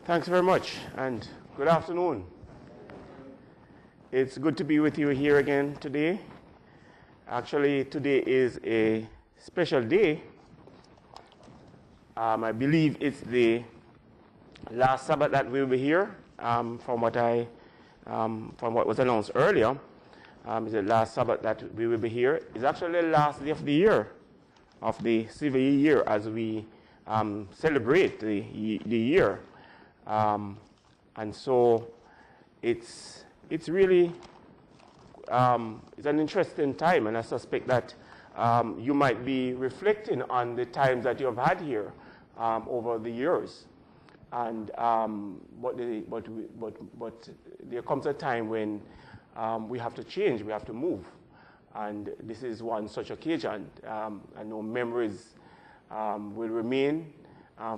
Thanks very much, and good afternoon. It's good to be with you here again today. Actually, today is a special day. I believe it's the last Sabbath that we'll be here. From what was announced earlier, it's the last Sabbath that we will be here. It's actually the last day of the year, of the civil year, as we celebrate the year. And so it's really it's an interesting time, and I suspect that you might be reflecting on the times that you have had here over the years. And but there comes a time when we have to change, we have to move, and this is one such occasion. I know memories will remain.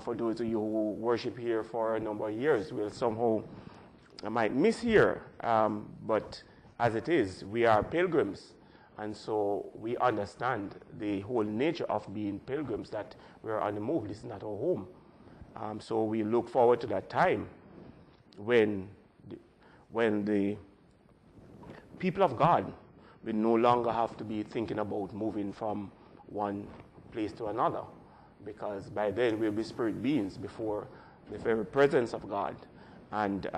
For those of you who worship here for a number of years, will somehow might miss here, but as it is, we are pilgrims, and so we understand the whole nature of being pilgrims, that we're on the move. This is not our home. So we look forward to that time when the people of God will no longer have to be thinking about moving from one place to another, because by then we'll be spirit beings before the very presence of God. And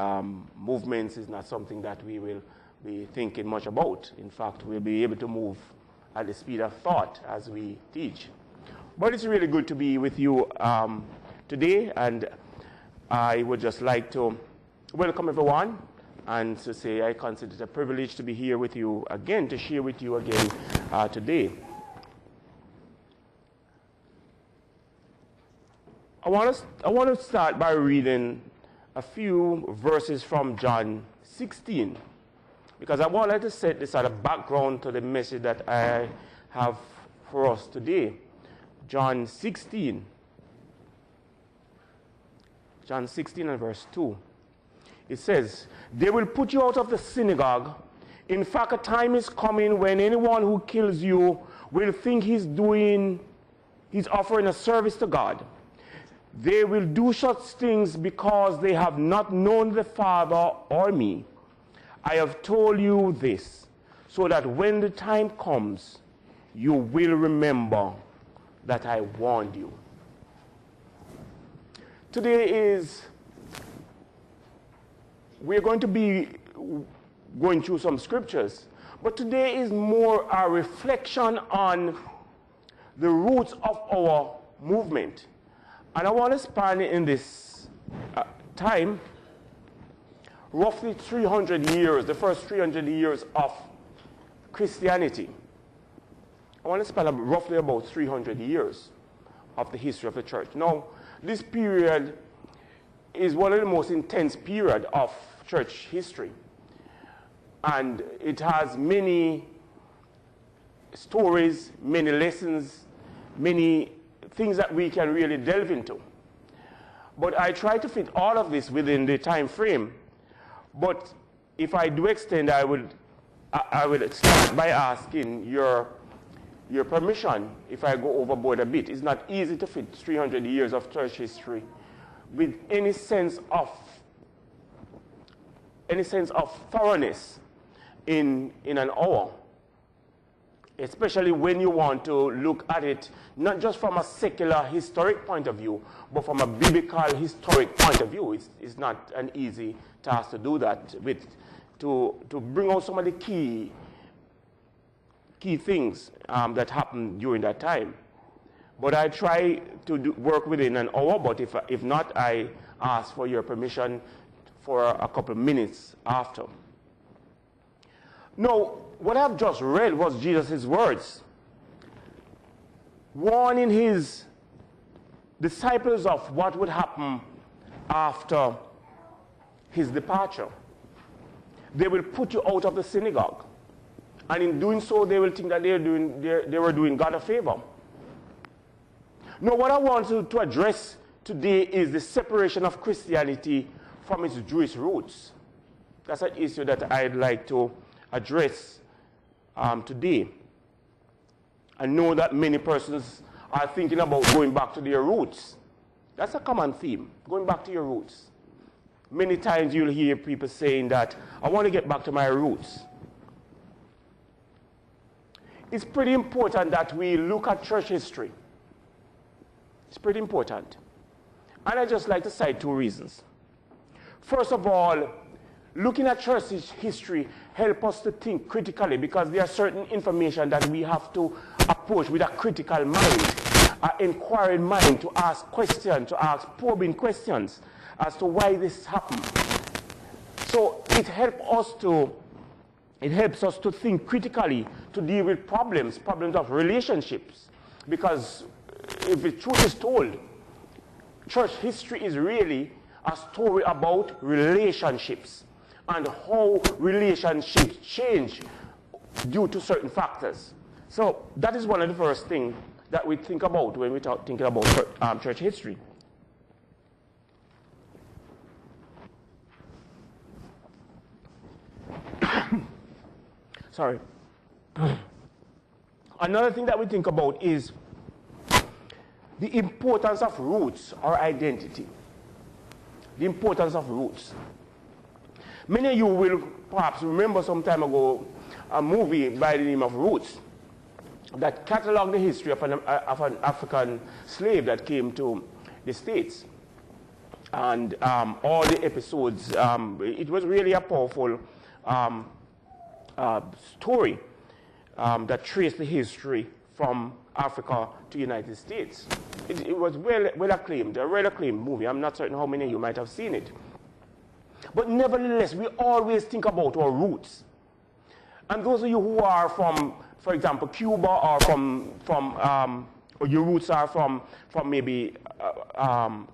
movements is not something that we will be thinking much about. In fact, we'll be able to move at the speed of thought as we teach. But it's really good to be with you today, and I would just like to welcome everyone and to say I consider it a privilege to be here with you again, to share with you again today. I want to start by reading a few verses from John 16, because I wanted to set this as a background to the message that I have for us today. John 16 and verse 2. It says, "They will put you out of the synagogue. In fact, a time is coming when anyone who kills you will think he's offering a service to God. They will do such things because they have not known the Father or me. I have told you this, so that when the time comes, you will remember that I warned you." Today we're going to be going through some scriptures, but today is more a reflection on the roots of our movement. And I want to span in this time roughly 300 years, the first 300 years of Christianity. I want to span roughly about 300 years of the history of the church. Now, this period is one of the most intense periods of church history. And it has many stories, many lessons, many things that we can really delve into. But I try to fit all of this within the time frame. But if I do extend, I would start by asking your permission if I go overboard a bit. It's not easy to fit 300 years of church history with any sense of thoroughness in an hour, especially when you want to look at it not just from a secular historic point of view, but from a biblical historic point of view. It's not an easy task to do that, to bring out some of the key things that happened during that time. But I try to work within an hour, but if not, I ask for your permission for a couple of minutes after. Now, what I've just read was Jesus' words, warning his disciples of what would happen after his departure. They will put you out of the synagogue, and in doing so, they will think that they were doing God a favor. Now, what I want to address today is the separation of Christianity from its Jewish roots. That's an issue that I'd like to address today. I know that many persons are thinking about going back to their roots. That's a common theme, going back to your roots. many times you'll hear people saying that, I want to get back to my roots. It's pretty important that we look at church history. It's pretty important. And I just like to cite two reasons. First of all, looking at church history helps us to think critically, because there are certain information that we have to approach with a critical mind, an inquiring mind, to ask questions, to ask probing questions as to why this happened. So it helps us to think critically, to deal with problems of relationships. Because if the truth is told, church history is really a story about relationships and how relationships change due to certain factors. So that is one of the first things that we think about when we start thinking about church history. Sorry. Another thing that we think about is the importance of roots or identity. The importance of roots. Many of you will perhaps remember some time ago a movie by the name of Roots that cataloged the history of an African slave that came to the States. And all the episodes, it was really a powerful story that traced the history from Africa to the United States. It was well acclaimed, a well acclaimed movie. I'm not certain how many of you might have seen it. But nevertheless, we always think about our roots. And those of you who are from, for example, Cuba, or or your roots are from maybe some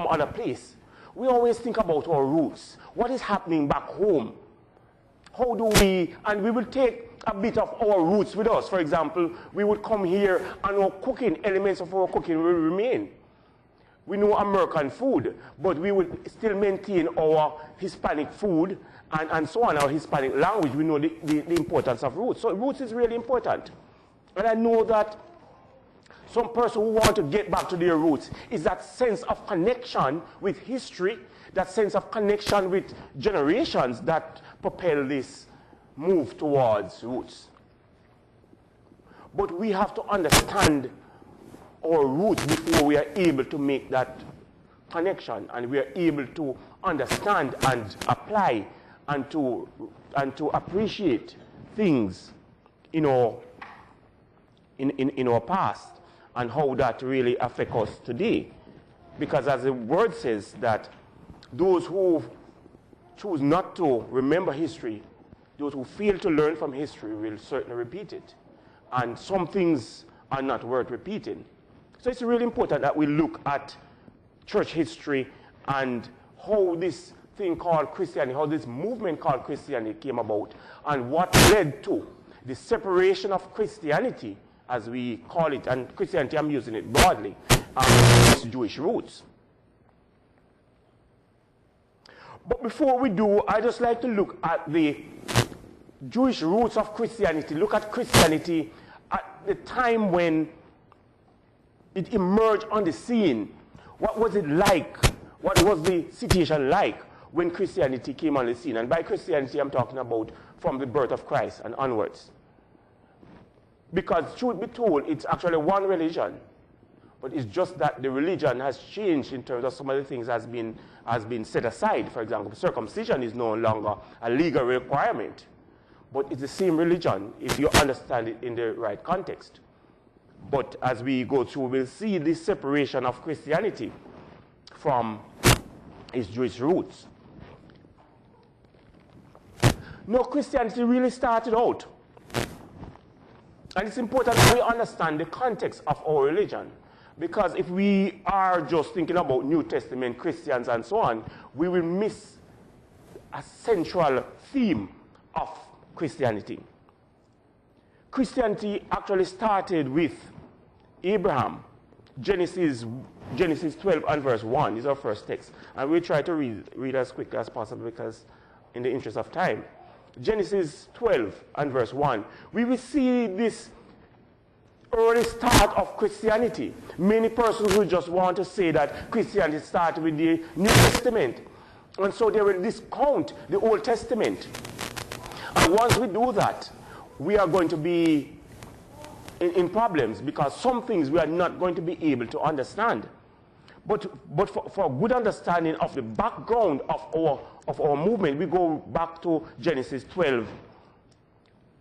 other place, we always think about our roots. What is happening back home? How do we, and we will take a bit of our roots with us. For example, we would come here and our cooking, elements of our cooking will remain. We know American food, but we would still maintain our Hispanic food and so on, our Hispanic language. We know the importance of roots. So roots is really important. And I know that some person who want to get back to their roots is that sense of connection with history, that sense of connection with generations that propel this move towards roots. But we have to understand our roots before we are able to make that connection, and we are able to understand and apply and to appreciate things in our past and how that really affects us today. Because as the word says, that those who choose not to remember history, those who fail to learn from history, will certainly repeat it. And some things are not worth repeating. So it's really important that we look at church history and how this thing called Christianity, how this movement called Christianity came about, and what led to the separation of Christianity, as we call it, and Christianity, I'm using it broadly, its Jewish roots. But before we do, I just like to look at the Jewish roots of Christianity, look at Christianity at the time when it emerged on the scene. What was it like? What was the situation like when Christianity came on the scene? And by Christianity, I'm talking about from the birth of Christ and onwards. Because truth be told, it's actually one religion. But it's just that the religion has changed in terms of some of the things has been set aside. For example, circumcision is no longer a legal requirement. But it's the same religion if you understand it in the right context. But as we go through, we'll see this separation of Christianity from its Jewish roots. No, Christianity really started out. And it's important that we understand the context of our religion. Because if we are just thinking about New Testament Christians and so on, we will miss a central theme of Christianity. Christianity actually started with Abraham. Genesis 12 and verse 1 is our first text. And we'll try to read as quickly as possible because in the interest of time. Genesis 12 and verse 1. We will see this early start of Christianity. Many persons will just want to say that Christianity started with the New Testament. And so they will discount the Old Testament. And once we do that, we are going to be in problems, because some things we are not going to be able to understand. But for good understanding of the background of our movement, we go back to Genesis 12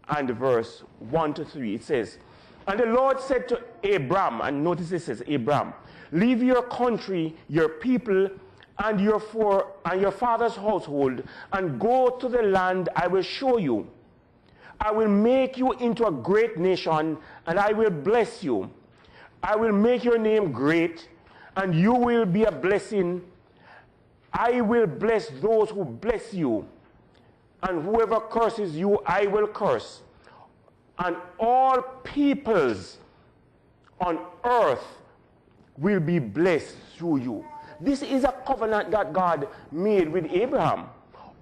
and verse 1 to 3. It says, "And the Lord said to Abram," and notice it says Abram, "Leave your country, your people, and your father's household, and go to the land I will show you. I will make you into a great nation, and I will bless you. I will make your name great, and you will be a blessing. I will bless those who bless you, and whoever curses you, I will curse. And all peoples on earth will be blessed through you." This is a covenant that God made with Abraham.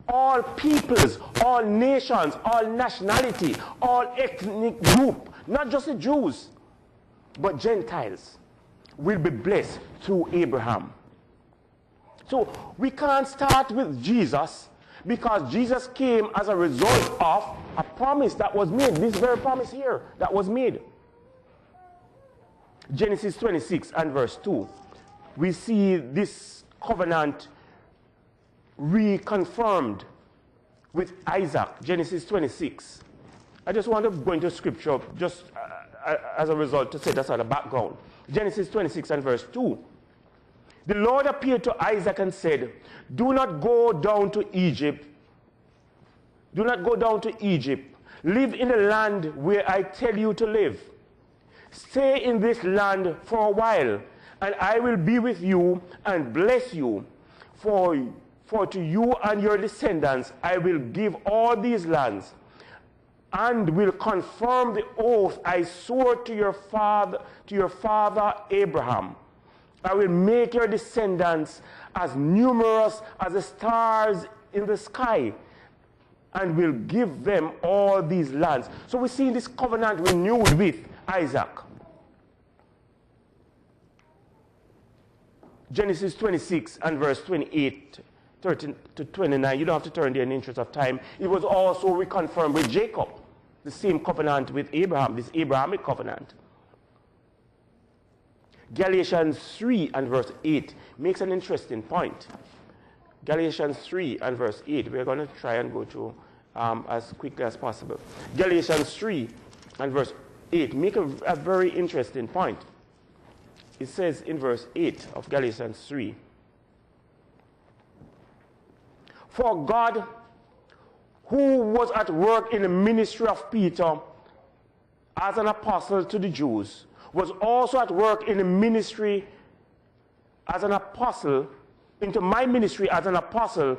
All peoples, all nations, all nationality, all ethnic group, not just the Jews, but Gentiles, will be blessed through Abraham. So we can't start with Jesus, because Jesus came as a result of a promise that was made, this very promise here that was made. Genesis 26 and verse 2. We see this covenant reconfirmed with Isaac. Genesis 26. I just want to go into scripture just as a result to say that's on the background. Genesis 26 and verse 2. "The Lord appeared to Isaac and said, Do not go down to Egypt. Do not go down to Egypt. Live in the land where I tell you to live. Stay in this land for a while, and I will be with you and bless you. For to you and your descendants I will give all these lands, and will confirm the oath I swore to your father Abraham. I will make your descendants as numerous as the stars in the sky, and will give them all these lands." So we see this covenant renewed with Isaac. Genesis 26 and verse 28, 13 to 29. You don't have to turn there in the interest of time. It was also reconfirmed with Jacob. The same covenant with Abraham, this Abrahamic covenant. Galatians 3 and verse 8 makes an interesting point. Galatians 3 and verse 8. We're going to try and go through as quickly as possible. Galatians 3 and verse 8 make a very interesting point. It says in verse 8 of Galatians 3, "For God, who was at work in the ministry of Peter as an apostle to the Jews, was also at work in the ministry as an apostle, into my ministry as an apostle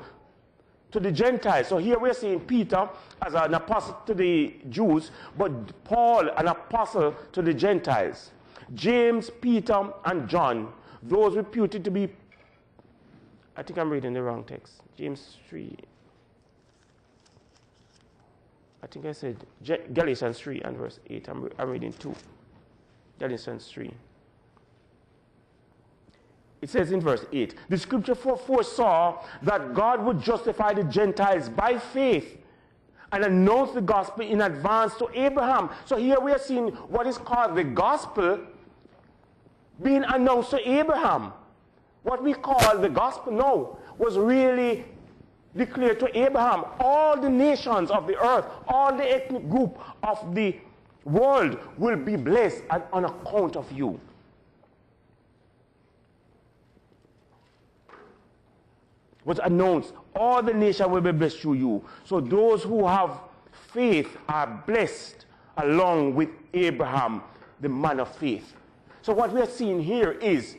to the Gentiles." So here we're seeing Peter as an apostle to the Jews, but Paul an apostle to the Gentiles. James, Peter, and John, those reputed to be, I think I'm reading the wrong text. James 3. I think I said Galatians 3 and verse 8. I'm reading 2. Galatians 3. It says in verse 8, "The scripture foresaw that God would justify the Gentiles by faith and announce the gospel in advance to Abraham." So here we are seeing what is called the gospel being announced to Abraham. What we call the gospel now was really declared to Abraham. All the nations of the earth, all the ethnic group of the world will be blessed on account of you. Was announced, all the nations will be blessed through you. So those who have faith are blessed along with Abraham, the man of faith. So what we are seeing here is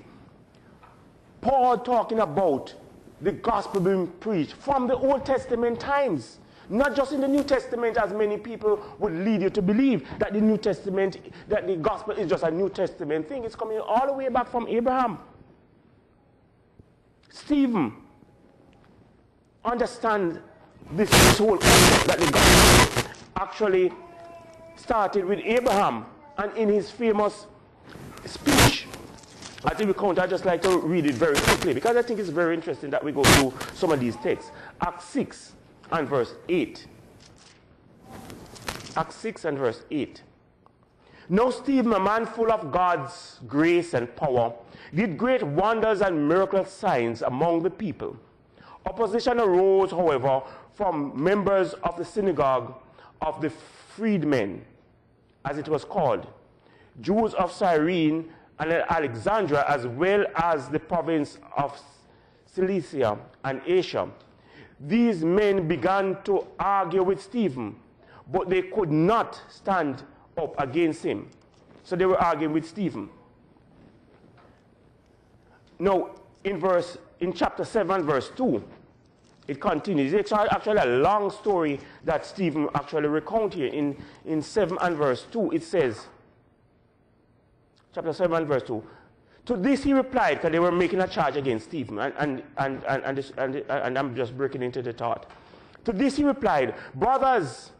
Paul talking about the gospel being preached from the Old Testament times. Not just in the New Testament, as many people would lead you to believe that the New Testament, that the gospel is just a New Testament thing. It's coming all the way back from Abraham. Stephen understand this whole concept that the gospel actually started with Abraham And in his famous speech at the recount, I'd just like to read it very quickly because I think it's very interesting that we go through some of these texts. Acts 6 and verse 8. Acts 6 and verse 8. Now Stephen, a man full of God's grace and power, did great wonders and miraculous signs among the people. Opposition arose, however, from members of the synagogue of the freedmen, as it was called, Jews of Cyrene and Alexandria, as well as the province of Cilicia and Asia. These men began to argue with Stephen, but they could not stand up against him. So they were arguing with Stephen. Now, in chapter 7, verse 2, it continues. It's actually a long story that Stephen actually recounts here. In 7 and verse 2, it says, chapter 7 and verse 2, to this he replied, because they were making a charge against Stephen, and I'm just breaking into the thought. To this he replied, brothers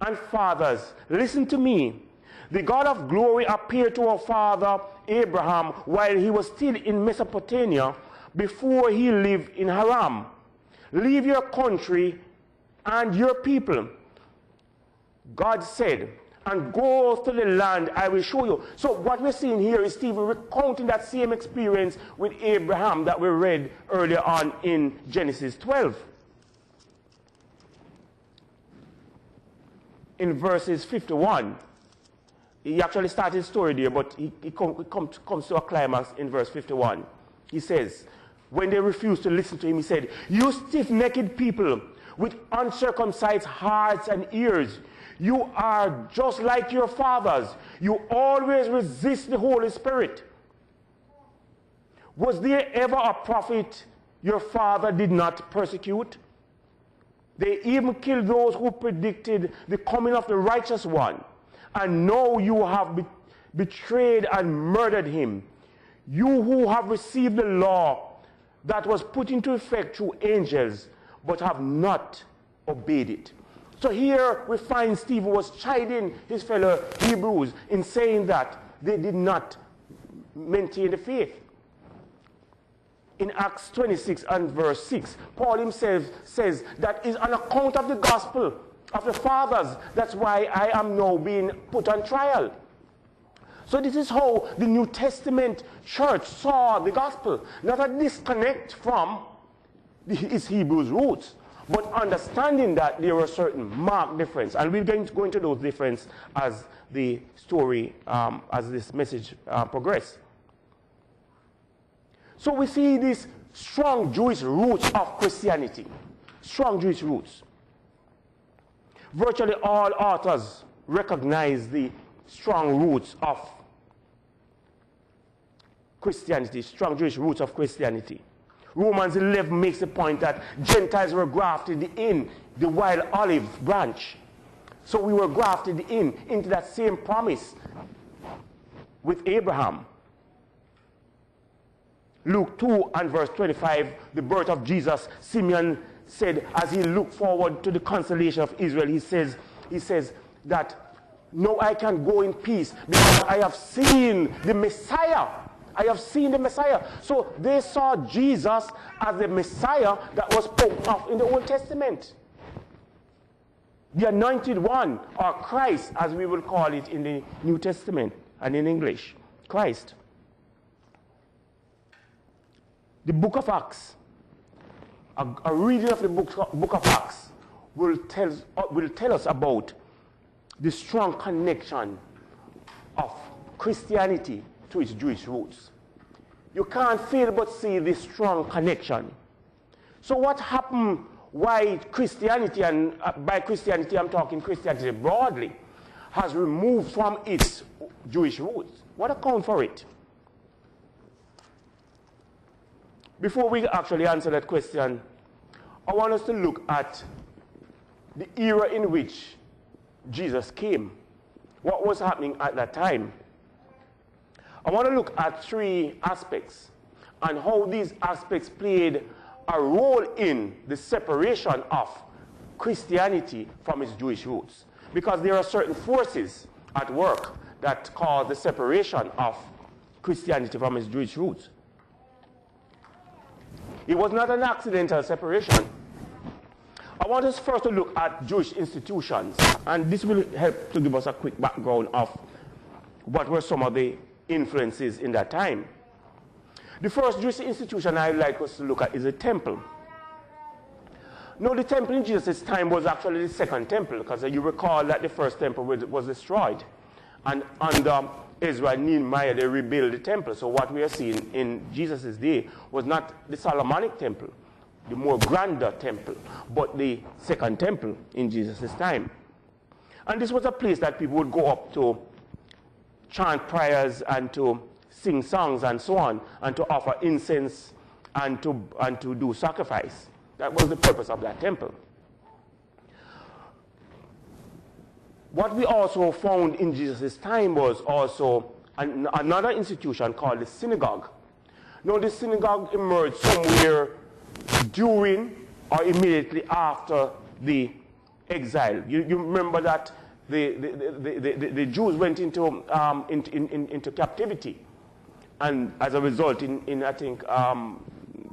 and fathers, listen to me. The God of glory appeared to our father Abraham while he was still in Mesopotamia, before he lived in Haran. Leave your country and your people, God said, and go to the land I will show you. So what we're seeing here is Stephen recounting that same experience with Abraham that we read earlier on in Genesis 12. In verses 51, he actually started his story there, but he comes to a climax in verse 51. He says, when they refused to listen to him, he said, you stiff-necked people with uncircumcised hearts and ears, you are just like your fathers. You always resist the Holy Spirit. Was there ever a prophet your father did not persecute? They even killed those who predicted the coming of the righteous one. And now you have betrayed and murdered him. You who have received the law that was put into effect through angels, but have not obeyed it. So here we find Stephen was chiding his fellow Hebrews in saying that they did not maintain the faith. In Acts 26 and verse 6, Paul himself says that is on account of the gospel of the fathers. That's why I am now being put on trial. So this is how the New Testament church saw the gospel. Not a disconnect from its Hebrews roots, but understanding that there were certain marked difference. And we're going to go into those differences as the story, as this message progresses. So we see these strong Jewish roots of Christianity. Strong Jewish roots. Virtually all authors recognize the strong roots of Christianity, strong Jewish roots of Christianity. Romans 11 makes the point that Gentiles were grafted in the wild olive branch. So we were grafted in into that same promise with Abraham. Luke 2 and verse 25, the birth of Jesus, Simeon said, as he looked forward to the consolation of Israel, he says that, no, I can go in peace because I have seen the Messiah. I have seen the Messiah. So they saw Jesus as the Messiah that was spoken of in the Old Testament. The anointed one, or Christ, as we will call it in the New Testament and in English. Christ. The book of Acts, a reading of the book of Acts will tell us about the strong connection of Christianity to its Jewish roots. You can't fail but see this strong connection. So what happened, why Christianity, and by Christianity I'm talking Christianity broadly, has removed from its Jewish roots? What accounts for it? Before we actually answer that question, I want us to look at the era in which Jesus came. What was happening at that time? I want to look at three aspects and how these aspects played a role in the separation of Christianity from its Jewish roots. Because there are certain forces at work that caused the separation of Christianity from its Jewish roots. It was not an accidental separation. I want us first to look at Jewish institutions, and this will help to give us a quick background of what were some of the influences in that time. The first Jewish institution I'd like us to look at is the temple. No, the temple in Jesus' time was actually the second temple, because you recall that the first temple was destroyed. And under Ezra and Nehemiah, they rebuilt the temple. So what we are seeing in Jesus' day was not the Solomonic temple, the more grander temple, but the second temple in Jesus' time. And this was a place that people would go up to chant prayers and to sing songs and so on, and to offer incense and to do sacrifice. That was the purpose of that temple. What we also found in Jesus' time was also another institution called the synagogue. Now, the synagogue emerged somewhere during or immediately after the exile. You remember that the Jews went into captivity, and as a result, I think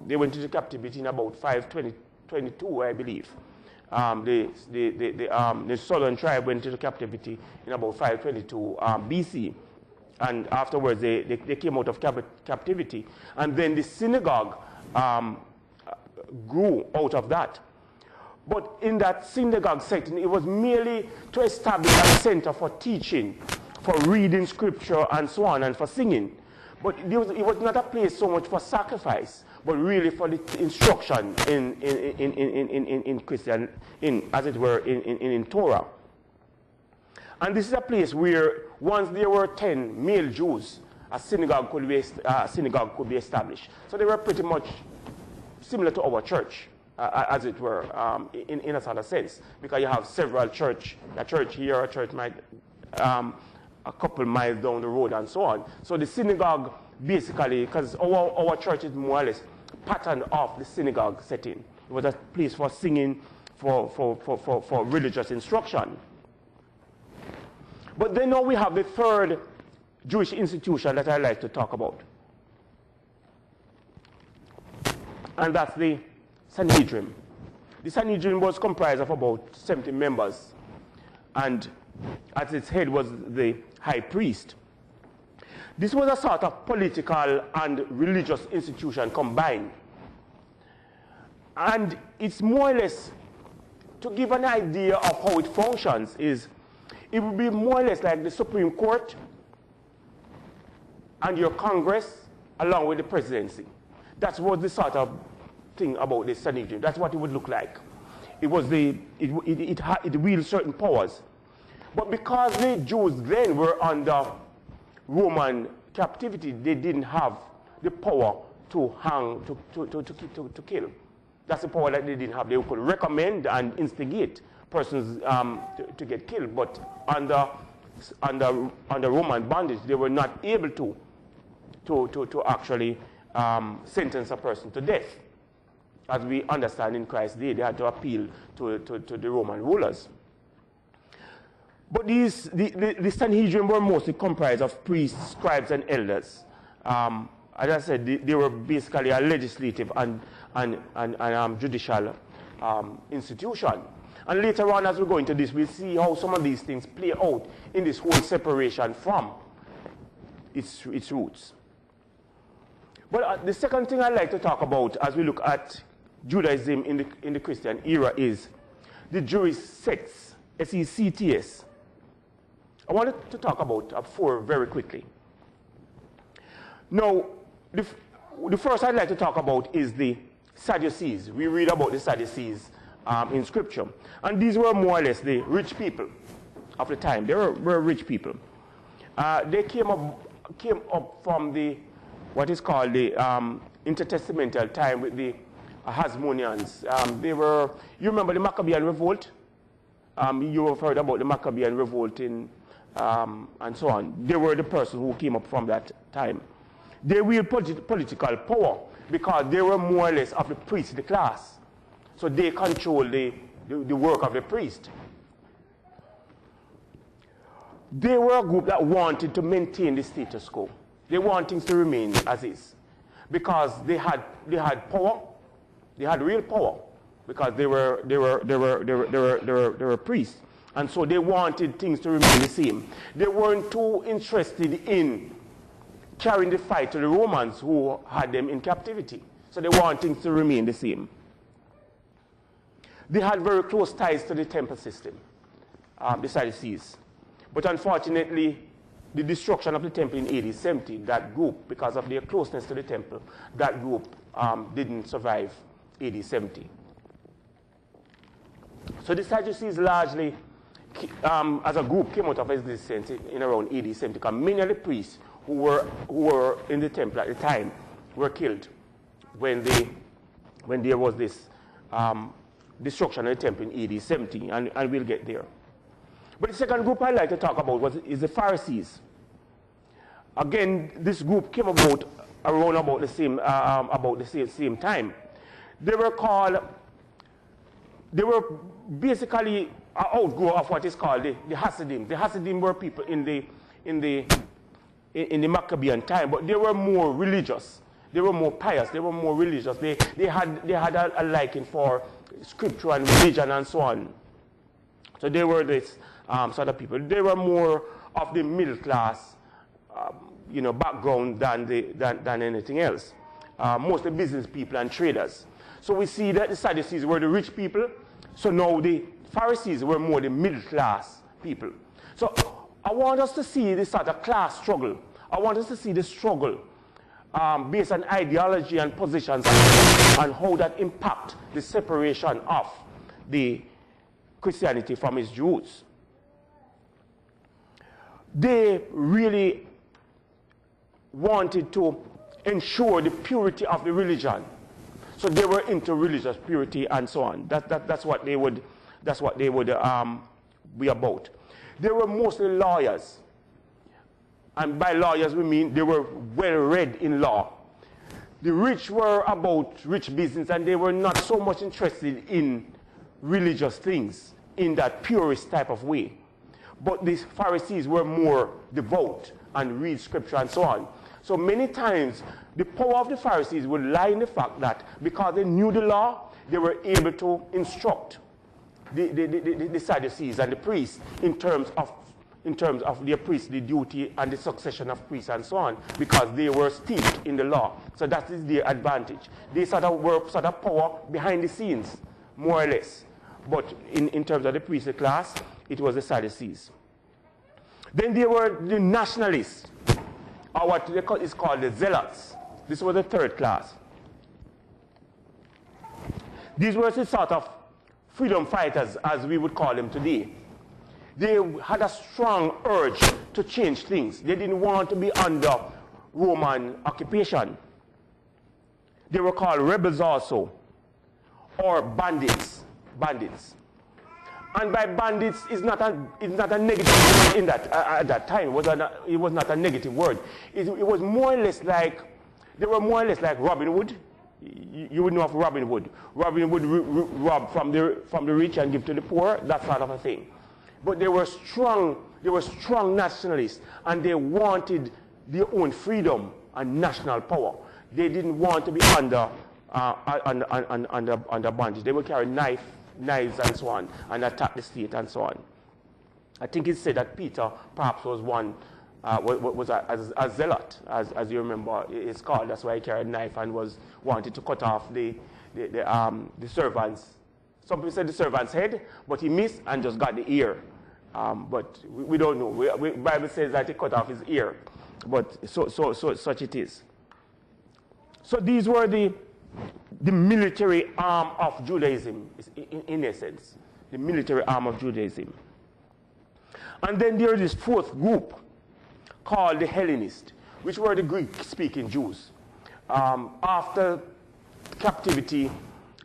they went into captivity in about 522, I believe. The southern tribe went into captivity in about 522 BC, and afterwards they came out of captivity, and then the synagogue grew out of that. But in that synagogue setting, it was merely to establish a center for teaching, for reading scripture and so on, and for singing. But it was not a place so much for sacrifice, but really for the instruction in Christian, as it were, in Torah. And this is a place where once there were 10 male Jews, a synagogue could be established. So they were pretty much similar to our church, as it were, in a sort of sense, because you have several church, a church here, a church might, a couple miles down the road and so on. So the synagogue basically, because our church is more or less patterned off the synagogue setting. It was a place for singing, for religious instruction. But then now we have the third Jewish institution that I'd like to talk about. And that's the Sanhedrin. The Sanhedrin was comprised of about 70 members, and at its head was the high priest. This was a sort of political and religious institution combined. And it's more or less, to give an idea of how it functions, it would be more or less like the Supreme Court and your Congress along with the presidency. That was the sort of thing about the Sanhedrin. That's what it would look like. It wielded certain powers. But because the Jews then were under Roman captivity, they didn't have the power to hang, to kill. That's the power that they didn't have. They could recommend and instigate persons to get killed, but under Roman bondage, they were not able to actually sentence a person to death. As we understand in Christ's day, they had to appeal to the Roman rulers. But the Sanhedrin were mostly comprised of priests, scribes, and elders. As I said, they were basically a legislative and judicial institution. And later on, as we go into this, we'll see how some of these things play out in this whole separation from its roots. But the second thing I'd like to talk about as we look at Judaism in the Christian era is the Jewish sects, S-E-C-T-S. I wanted to talk about 4 very quickly. Now, the first I'd like to talk about is the Sadducees. We read about the Sadducees in Scripture. And these were more or less the rich people of the time. They were rich people. They came up from what is called the intertestamental time with the Hasmoneans. You remember the Maccabean revolt? You have heard about the Maccabean revolt and so on. They were the person who came up from that time. They wielded political power because they were more or less of the priestly class. So they controlled the work of the priest. they were a group that wanted to maintain the status quo. They want things to remain as is, because they had power. They had real power, because they were priests, and so they wanted things to remain the same. They weren't too interested in carrying the fight to the Romans who had them in captivity. So they want things to remain the same. They had very close ties to the temple system, the Sadducees. But unfortunately, the destruction of the temple in AD 70, that group, because of their closeness to the temple, that group didn't survive AD 70. So the Sadducees largely, as a group, came out of existence in around AD 70, because many of the priests who were in the temple at the time were killed when there was this destruction of the temple in AD 70, and we'll get there. But the second group I'd like to talk about is the Pharisees. Again, this group came about around about the same time. They were basically an outgrowth of what is called the Hasidim. The Hasidim were people in the Maccabean time, but they were more religious. They were more pious. They were more religious. They had a liking for scripture and religion and so on. So they were this sort of people. They were more of the middle class, background than anything else. Mostly business people and traders. So we see that the Sadducees were the rich people. So now the Pharisees were more the middle class people. So I want us to see this sort of class struggle. I want us to see the struggle based on ideology and positions and how that impact the separation of the Christianity from its Jews. They really wanted to ensure the purity of the religion. So they were into religious purity and so on. That's what they would be about. They were mostly lawyers. And by lawyers we mean they were well read in law. The rich were about rich business, and they were not so much interested in religious things in that purist type of way. But the Pharisees were more devout and read scripture and so on. So many times the power of the Pharisees would lie in the fact that because they knew the law, they were able to instruct the Sadducees and the priests in terms of their priestly duty and the succession of priests and so on, because they were steeped in the law. So that is their advantage. They were power behind the scenes, more or less. But in terms of the priestly class, it was the Sadducees. Then there were the nationalists, or what is called the zealots. This was the third class. These were the sort of freedom fighters, as we would call them today. They had a strong urge to change things. They didn't want to be under Roman occupation. They were called rebels also, or bandits. And by bandits is not a negative word in that at that time. It was not a negative word. It was more or less like, they were more or less like Robin Hood. You would know of Robin Hood. Robin would rob from the rich and give to the poor, that sort of a thing. But they were strong nationalists, and they wanted their own freedom and national power. They didn't want to be under bondage. They would carry knives and so on, and attack the state and so on. I think it's said that Peter perhaps was one, was a zealot, as you remember it's called. That's why he carried a knife and wanted to cut off the servants. Some people said the servant's head, but he missed and just got the ear. But we don't know. The Bible says that he cut off his ear, but such it is. So these were the military arm of Judaism, in essence, the military arm of Judaism. And then there is this fourth group called the Hellenists, which were the Greek-speaking Jews. After captivity,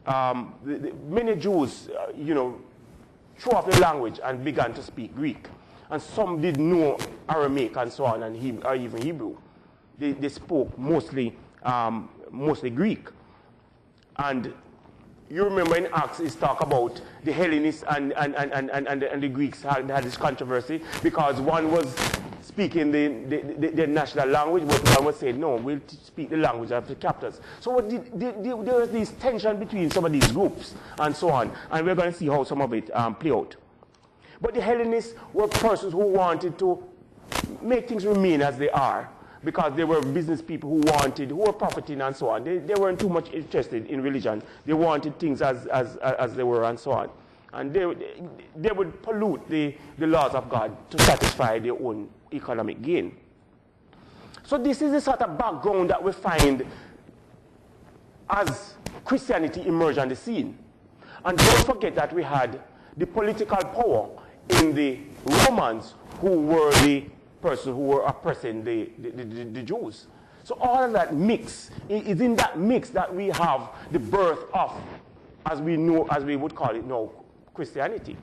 many Jews, threw off the language and began to speak Greek. And some did know Aramaic and so on, and or even Hebrew. They spoke mostly Greek. And you remember in Acts, it's talk about the Hellenists and the Greeks had this controversy because one was speaking the national language, but one was saying, no, we'll speak the language of the captors. So there was this tension between some of these groups and so on, and we're going to see how some of it play out. But the Hellenists were persons who wanted to make things remain as they are, because they were business people who were profiting and so on. They weren't too much interested in religion. They wanted things as they were and so on. And they would pollute the laws of God to satisfy their own economic gain. So this is the sort of background that we find as Christianity emerged on the scene. And don't forget that we had the political power in the Romans, who were the person who were oppressing the Jews. So all of that mix, is in that mix that we have the birth of, as we would call it now, Christianity.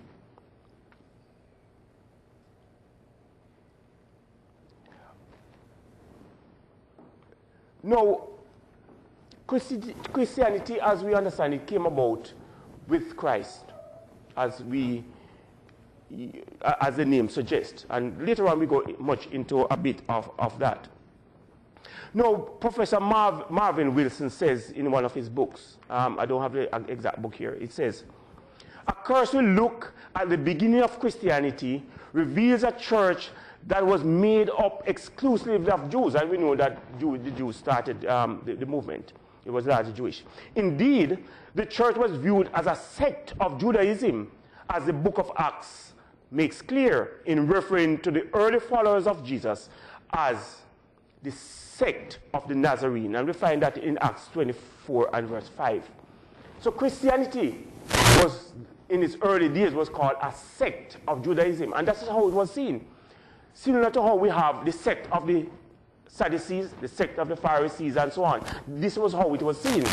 Now, Christianity, as we understand it, came about with Christ, as the name suggests. And later on we go much into a bit of that. Now, Professor Marvin Wilson says in one of his books, I don't have the exact book here, it says, a cursory look at the beginning of Christianity reveals a church that was made up exclusively of Jews. And we know that the Jews started the movement. It was largely Jewish. Indeed, the church was viewed as a sect of Judaism, as the book of Acts makes clear in referring to the early followers of Jesus as the sect of the Nazarene. And we find that in Acts 24 and verse 5. So Christianity was, in its early days, was called a sect of Judaism. And that's how it was seen. Similar to how we have the sect of the Sadducees, the sect of the Pharisees, and so on. This was how it was seen,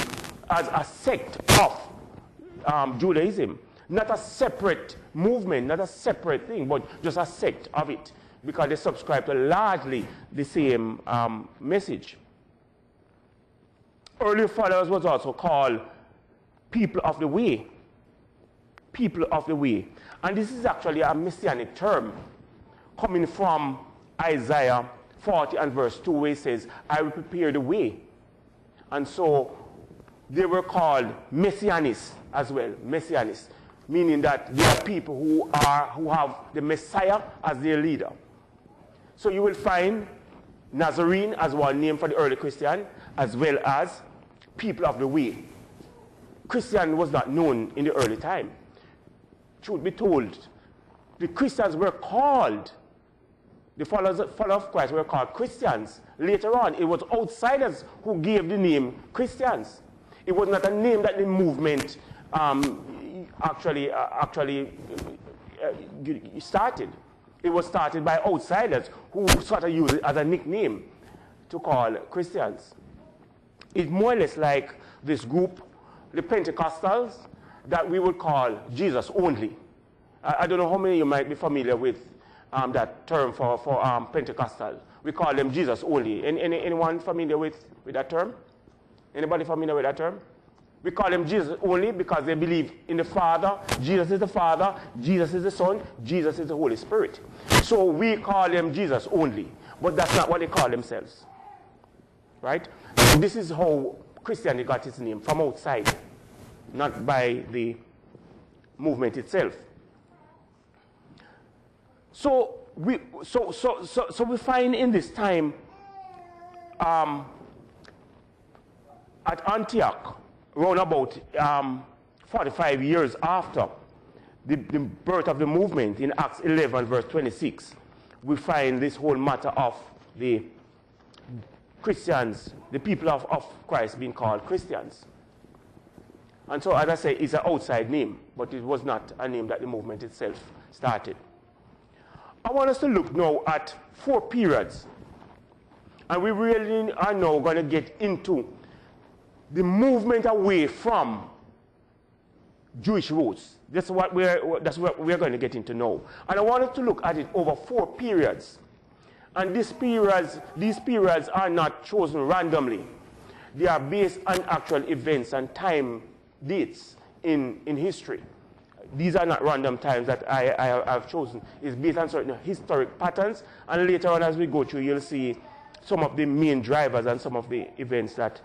as a sect of Judaism. Not a separate movement, not a separate thing, but just a sect of it, because they subscribe to largely the same message. Early followers was also called people of the way. People of the way. And this is actually a messianic term coming from Isaiah 40 and verse 2, where it says, I will prepare the way. And so they were called messianists as well, messianists, meaning that they are people who have the Messiah as their leader. So you will find Nazarene as one name for the early Christian, as well as people of the way. Christian was not known in the early time. Truth be told, the Christians were called, the followers of Christ were called Christians. Later on, it was outsiders who gave the name Christians. It was not a name that the movement actually started. It was started by outsiders who sort of used it as a nickname to call Christians. It's more or less like this group, the Pentecostals, that we would call Jesus only. I don't know how many of you might be familiar with that term for Pentecostal. We call them Jesus only. Anyone familiar with that term? Anybody familiar with that term? We call them Jesus only because they believe in the Father. Jesus is the Father, Jesus is the Son, Jesus is the Holy Spirit. So we call them Jesus only, but that's not what they call themselves. Right? So this is how Christianity got its name, from outside, not by the movement itself. So we find in this time at Antioch, around about 45 years after the birth of the movement, in Acts 11 verse 26, we find this whole matter of the Christians, the people of Christ being called Christians. And so, as I say, it's an outside name, but it was not a name that the movement itself started. I want us to look now at 4 periods. And we really are now going to get into the movement away from Jewish roots. That's what we're going to get into now. And I wanted to look at it over 4 periods. And these periods are not chosen randomly. They are based on actual events and time dates in history. These are not random times that I have chosen. It's based on certain historic patterns, and later on as we go through, you'll see some of the main drivers and some of the events that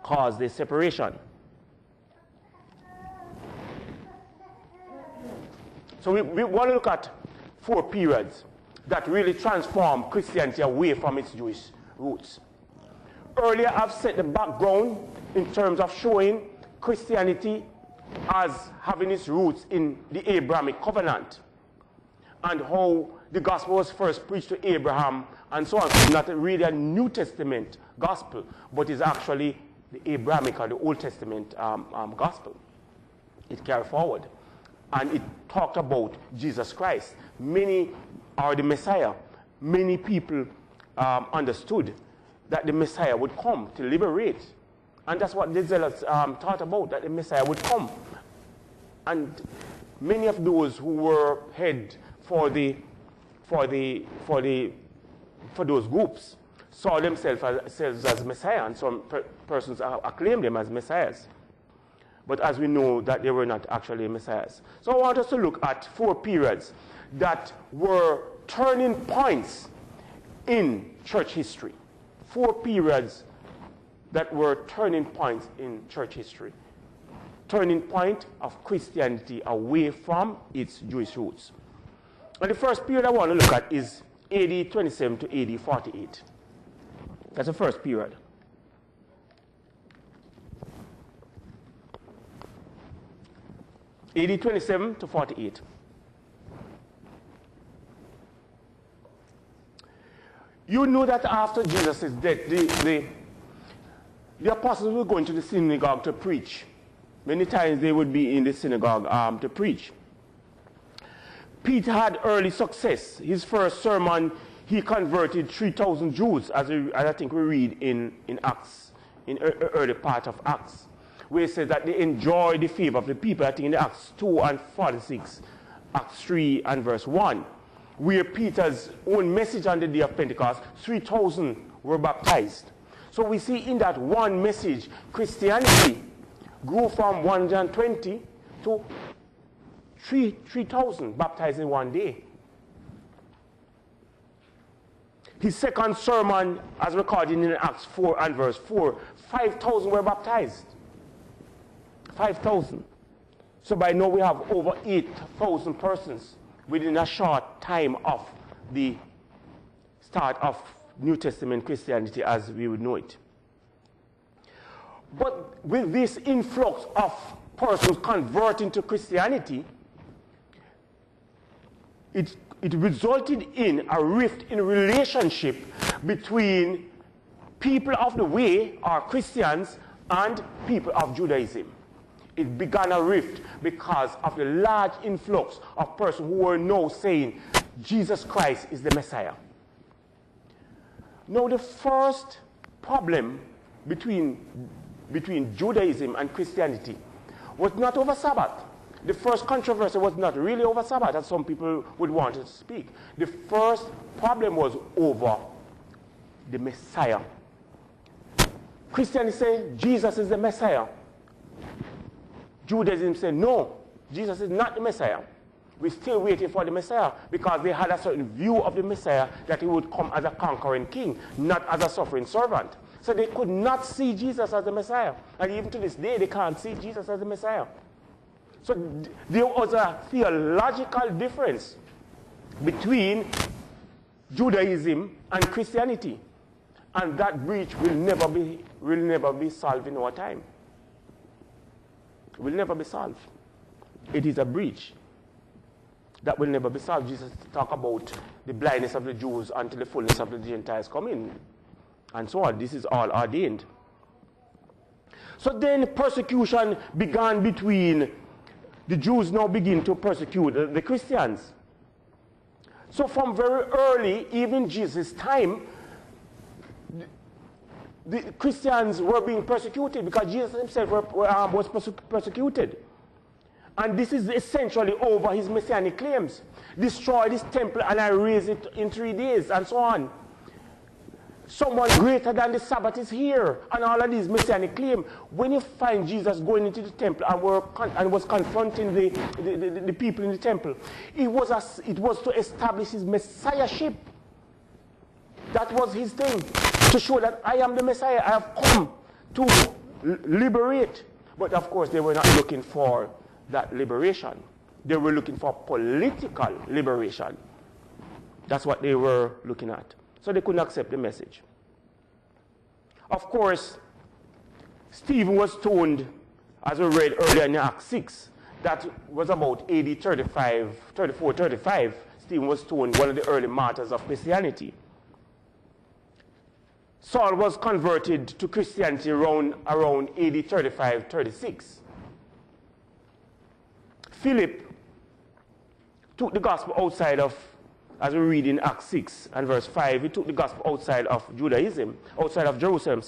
cause this separation. So we want to look at 4 periods that really transform Christianity away from its Jewish roots. Earlier, I've set the background in terms of showing Christianity as having its roots in the Abrahamic covenant and how the gospel was first preached to Abraham and so on. It's not really a New Testament gospel, but it's actually the Abrahamic or the Old Testament gospel. It carried forward. And it talked about Jesus Christ. Many are the Messiah. Many people understood that the Messiah would come to liberate. And that's what the Zealots thought about, that the Messiah would come. And many of those who were head for those groups saw themselves as Messiah, and some persons acclaimed them as Messiahs. But as we know, that they were not actually Messiahs. So I want us to look at 4 periods that were turning points in church history. 4 periods that were turning points in church history. Turning point of Christianity away from its Jewish roots. And the first period I want to look at is AD 27 to AD 48. That's the first period. AD 27 to 48. You know that after Jesus' death, the apostles were going to the synagogue to preach. Many times they would be in the synagogue to preach. Peter had early success. His first sermon, he converted 3,000 Jews, as I think we read in Acts, in early part of Acts, where it says that they enjoyed the favor of the people. I think in Acts 2 and 46, Acts 3 and verse 1, where Peter's own message on the day of Pentecost, 3,000 were baptized. So we see in that one message, Christianity grew from 120 to 3,000 baptized in one day. His second sermon, as recorded in Acts 4 and verse 4, 5,000 were baptized. 5,000. So by now we have over 8,000 persons within a short time of the start of New Testament Christianity as we would know it. But with this influx of persons converting to Christianity, it resulted in a rift in relationship between people of the way, or Christians, and people of Judaism. It began a rift because of the large influx of persons who were now saying Jesus Christ is the Messiah. Now the first problem between Judaism and Christianity was not over Sabbath. The first controversy was not really over Sabbath, as some people would want to speak. The first problem was over the Messiah. Christians say Jesus is the Messiah. Judaism said no, Jesus is not the Messiah. We're still waiting for the Messiah because they had a certain view of the Messiah that he would come as a conquering king, not as a suffering servant. So they could not see Jesus as the Messiah. And even to this day, they can't see Jesus as the Messiah. So there was a theological difference between Judaism and Christianity. And that breach will never be solved in our time. It will never be solved. It is a breach that will never be solved. Jesus talked about the blindness of the Jews until the fullness of the Gentiles come in, and so on. This is all ordained. So then persecution began between the Jews. Now begin to persecute the Christians. So from very early, even Jesus' time, the Christians were being persecuted because Jesus himself was persecuted. And this is essentially over his messianic claims. Destroy this temple and I raise it in 3 days, and so on. someone greater than the Sabbath is here, and all of these messianic claims. When you find Jesus going into the temple and was confronting the people in the temple, it was to establish his messiahship. That was his thing, to show that I am the Messiah. I have come to liberate. But of course, they were not looking for that liberation. They were looking for political liberation. That's what they were looking at. So they couldn't accept the message. Of course, Stephen was stoned, as we read earlier in Acts 6, that was about AD 34, 35. Stephen was stoned, one of the early martyrs of Christianity. Saul was converted to Christianity around AD 35, 36. Philip took the gospel outside of, as we read in Acts 6 and verse 5, he took the gospel outside of Judaism, outside of Jerusalem,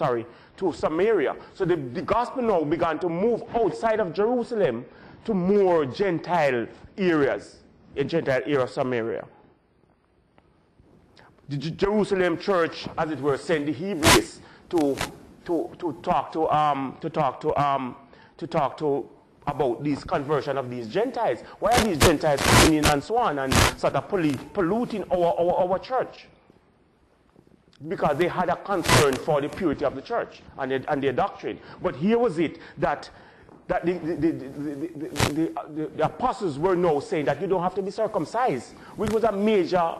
to Samaria. So the gospel now began to move outside of Jerusalem to more Gentile areas, a Gentile area of Samaria. The Jerusalem church, as it were, sent the Hebrews to talk about this conversion of these Gentiles. Why are these Gentiles coming in and so on and sort of polluting our church? Because they had a concern for the purity of the church and their doctrine. But here was it that the apostles were now saying that you don't have to be circumcised, which was a major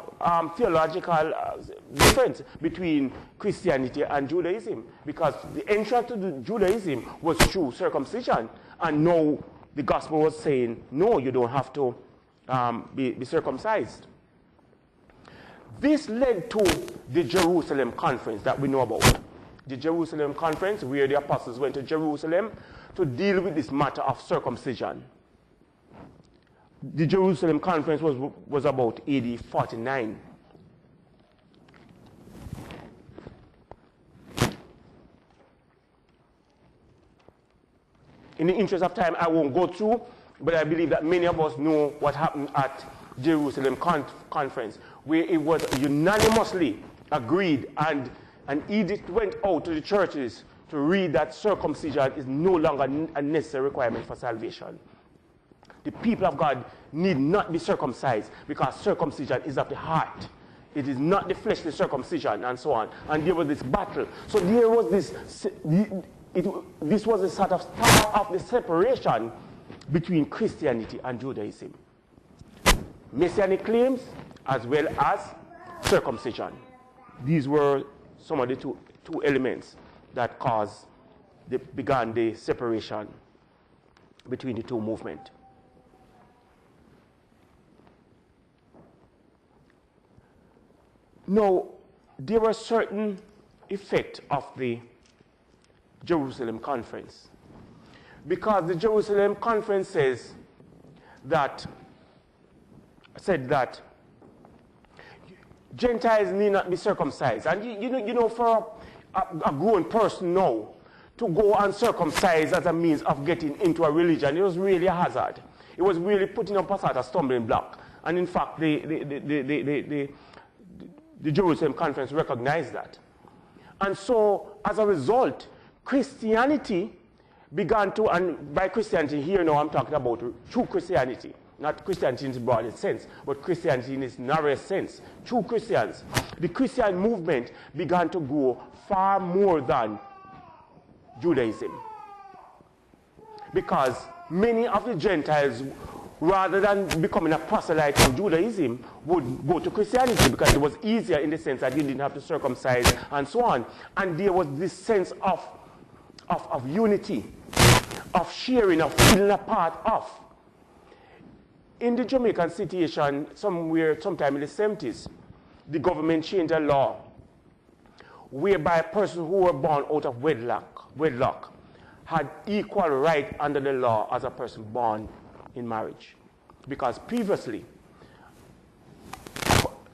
theological difference between Christianity and Judaism, because the entrance to Judaism was through circumcision, and now the gospel was saying, no, you don't have to be circumcised. This led to the Jerusalem conference that we know about. The Jerusalem conference, where the apostles went to Jerusalem to deal with this matter of circumcision. The Jerusalem conference was about AD 49. In the interest of time, I won't go through, but I believe that many of us know what happened at Jerusalem conference, where it was unanimously agreed, and an edict went out to the churches to read that circumcision is no longer a necessary requirement for salvation. The people of God need not be circumcised, because circumcision is of the heart. It is not the fleshly circumcision, and so on. And there was this battle. So there was this was a sort of start of the separation between Christianity and Judaism. Messianic claims as well as circumcision. These were some of the two elements that began the separation between the two movements. Now, there were certain effects of the Jerusalem conference, because the Jerusalem conference said that Gentiles need not be circumcised. And you know, for a grown person now to go and circumcise as a means of getting into a religion, it was really a hazard. It was really putting up a sort of stumbling block. And in fact, the Jerusalem conference recognized that. And so, as a result, Christianity began to, and by Christianity here now I'm talking about true Christianity, not Christianity in its broadest sense, but Christianity in its narrowest sense. True Christians. The Christian movement began to grow far more than Judaism. Because many of the Gentiles, rather than becoming a proselyte from Judaism, would go to Christianity, because it was easier in the sense that you didn't have to circumcise and so on. And there was this sense of unity, of sharing, of feeling a part of. In the Jamaican situation, sometime in the 70s, the government changed a law whereby persons who were born out of wedlock had equal right under the law as a person born in marriage. Because previously,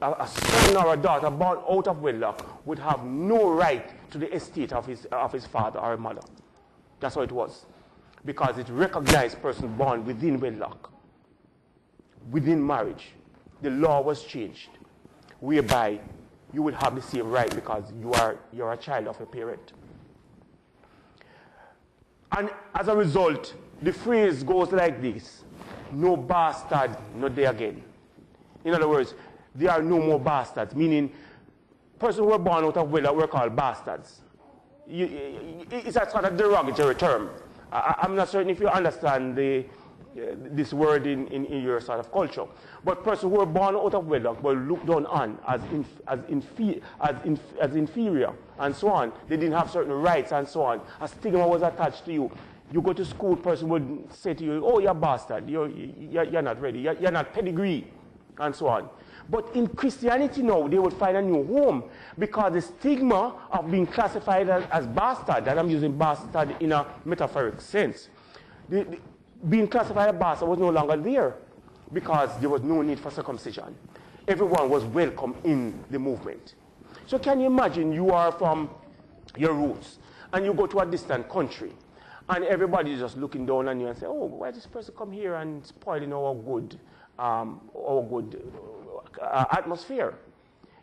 a son or a daughter born out of wedlock would have no right to the estate of his father or mother. That's how it was. Because it recognized persons born within wedlock. Within marriage, the law was changed, whereby you would have the same right because you're a child of a parent. And as a result, the phrase goes like this: no bastard, not there again. In other words, there are no more bastards, meaning persons who were born out of wedlock were called bastards. It's a sort of derogatory term. I'm not certain if you understand this word in your sort of culture. But persons who were born out of wedlock were looked down on as inferior and so on. They didn't have certain rights and so on. A stigma was attached to you. You go to school, person would say to you, oh, you're a bastard, you're not ready, you're not pedigree, and so on. But in Christianity now, they would find a new home because the stigma of being classified as bastard, and I'm using bastard in a metaphoric sense, being classified as bastard was no longer there because there was no need for circumcision. Everyone was welcome in the movement. So can you imagine you are from your roots and you go to a distant country and everybody is just looking down on you and say, oh, why does this person come here and spoiling our good atmosphere?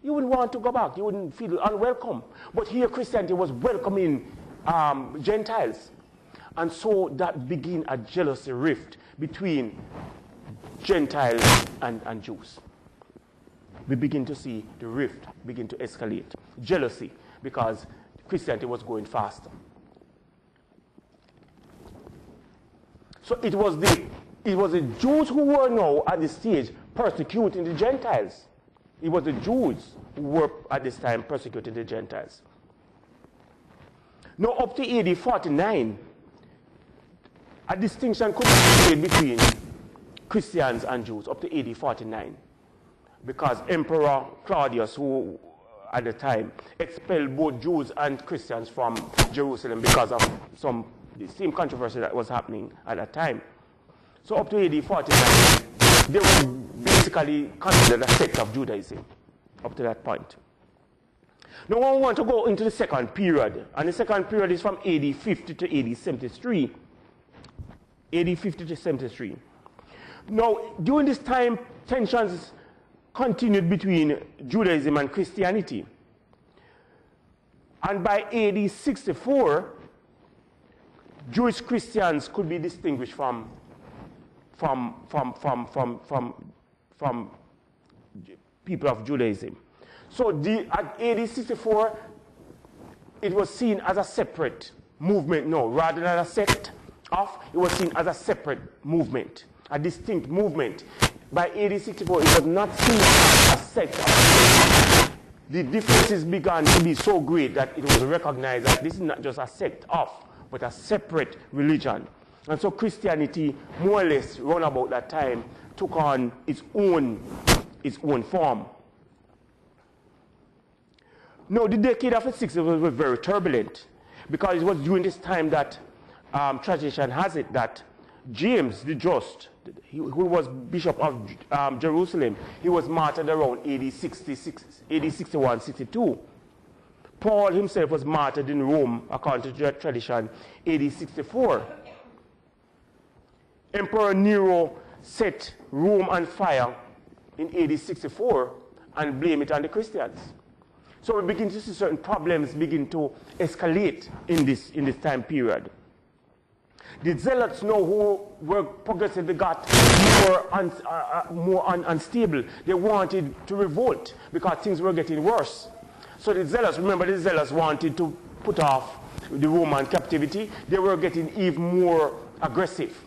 You wouldn't want to go back. You wouldn't feel unwelcome. But here Christianity was welcoming Gentiles. And so that began a jealousy rift between Gentiles and Jews. We begin to see the rift begin to escalate. Jealousy, because Christianity was going faster. So it was the Jews who were now at this stage persecuting the Gentiles. It was the Jews who were at this time persecuting the Gentiles. Now up to AD 49, a distinction could be made between Christians and Jews up to AD 49. Because Emperor Claudius, who at the time expelled both Jews and Christians from Jerusalem because of the same controversy that was happening at that time. So up to AD 49, they were basically considered a sect of Judaism up to that point. Now I want to go into the second period, and the second period is from AD 50 to AD 73. AD 50 to 73. Now, during this time, tensions continued between Judaism and Christianity. And by AD 64, Jewish Christians could be distinguished from people of Judaism. So at AD 64, it was seen as a separate movement now, rather than a sect of, it was seen as a separate movement, a distinct movement. By AD 64, it was not seen as a sect. The differences began to be so great that it was recognized that this is not just a sect of, but a separate religion. And so Christianity, more or less, around about that time, took on its own form. Now, the decade of the 60s was very turbulent, because it was during this time that tradition has it that James the Just, who was Bishop of Jerusalem, he was martyred around AD 61, 62. Paul himself was martyred in Rome, according to that tradition, AD 64. Emperor Nero set Rome on fire in AD 64 and blamed it on the Christians. So we begin to see certain problems begin to escalate in this time period. The zealots now who were progressively got more unstable. They wanted to revolt because things were getting worse. So the zealots, remember the zealots wanted to put off the Roman captivity. They were getting even more aggressive.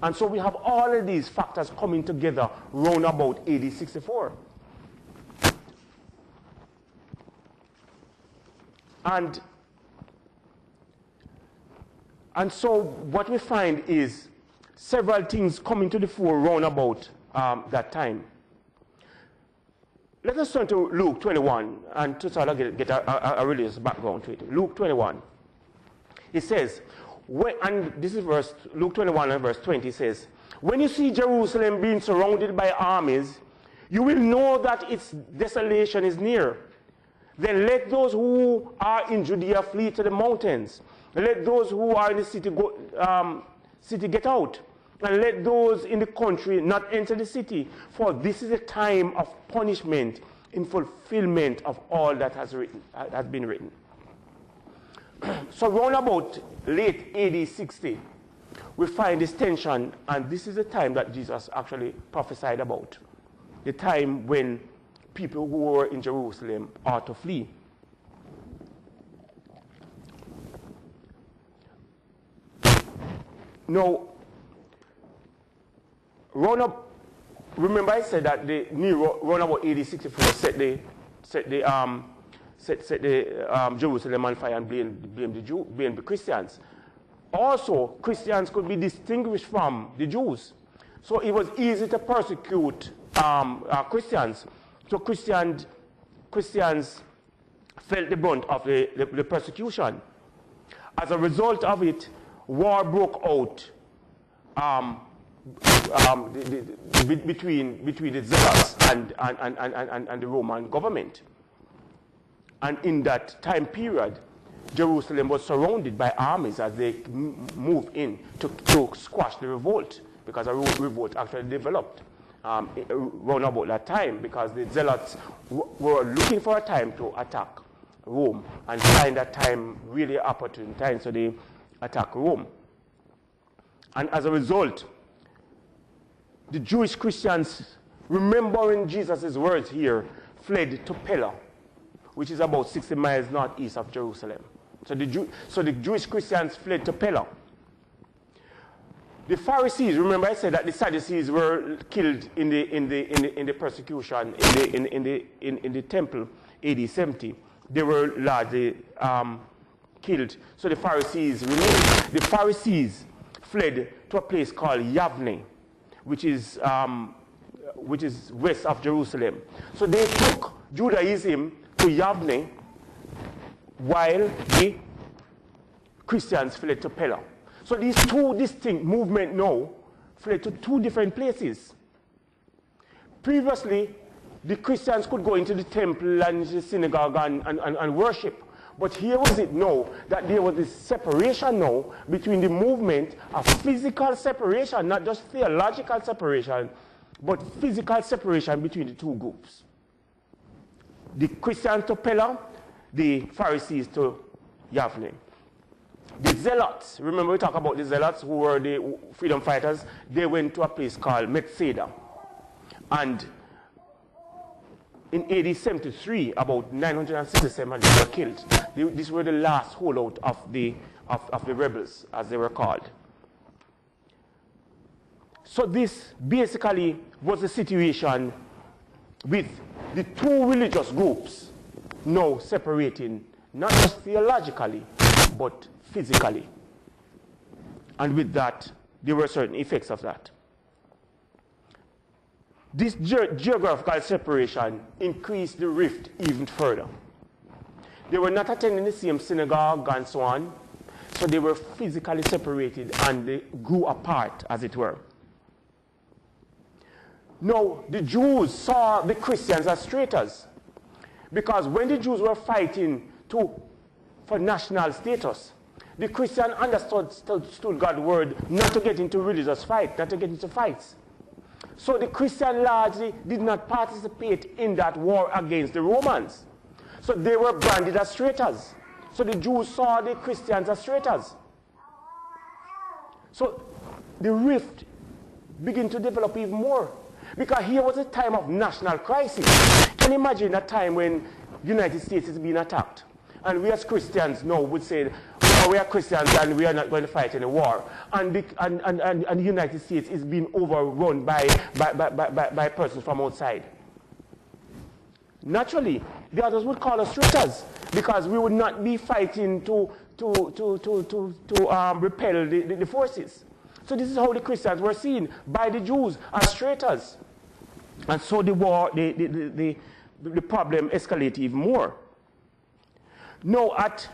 And so we have all of these factors coming together round about AD 64. And so what we find is several things coming to the fore round about that time. Let us turn to Luke 21 and to sort of get a religious background to it. Luke 21. It says, and this is Luke 21 and verse 20 says, when you see Jerusalem being surrounded by armies, you will know that its desolation is near. Then let those who are in Judea flee to the mountains. Let those who are in the city get out. And let those in the country not enter the city. For this is a time of punishment, in fulfillment of all that has been written. So round about late AD 60, we find this tension, and this is the time that Jesus actually prophesied about. The time when people who were in Jerusalem ought to flee. Now, remember I said that the Nero, round about AD 64, set the Jerusalem on fire and blame the Christians. Also, Christians could be distinguished from the Jews. So it was easy to persecute Christians. So Christians felt the brunt of the persecution. As a result of it, war broke out between the Zealots and the Roman government. And in that time period, Jerusalem was surrounded by armies as they moved in to squash the revolt, because a revolt actually developed around about that time, because the Zealots were looking for a time to attack Rome and find that time really opportune time, so they attacked Rome. And as a result, the Jewish Christians, remembering Jesus' words here, fled to Pella, which is about 60 miles northeast of Jerusalem. So the Jewish Christians fled to Pella. The Pharisees, remember I said that the Sadducees were killed in the persecution in the temple AD 70. They were largely killed. So the Pharisees remained. The Pharisees fled to a place called Yavne, which is west of Jerusalem. So they took Judaism to Yavne, while the Christians fled to Pella. So these two distinct movements now fled to two different places. Previously, the Christians could go into the temple and the synagogue and worship. But here was it now that there was this separation now between the movement of physical separation, not just theological separation, but physical separation between the two groups. The Christians to Pella, the Pharisees to Yavne. The Zealots, remember we talked about the Zealots who were the freedom fighters, they went to a place called Bethsaida. And in AD 73, about 967 they were killed. These were the last holdout of the rebels, as they were called. So this basically was the situation with the two religious groups now separating, not just theologically, but physically. And with that, there were certain effects of that. This geographical separation increased the rift even further. They were not attending the same synagogue and so on, so they were physically separated and they grew apart, as it were. Now, the Jews saw the Christians as traitors, because when the Jews were fighting for national status, the Christian understood God's word not to get into religious fight, not to get into fights. So the Christian largely did not participate in that war against the Romans. So they were branded as traitors. So the Jews saw the Christians as traitors. So the rift began to develop even more, because here was a time of national crisis. Can you imagine a time when the United States is being attacked? And we as Christians now would say, oh, we are Christians and we are not going to fight in a war. And the United States is being overrun by persons from outside. Naturally, the others would call us traitors, because we would not be fighting to repel the forces. So this is how the Christians were seen by the Jews as traitors. And so the war, the problem escalated even more. Now at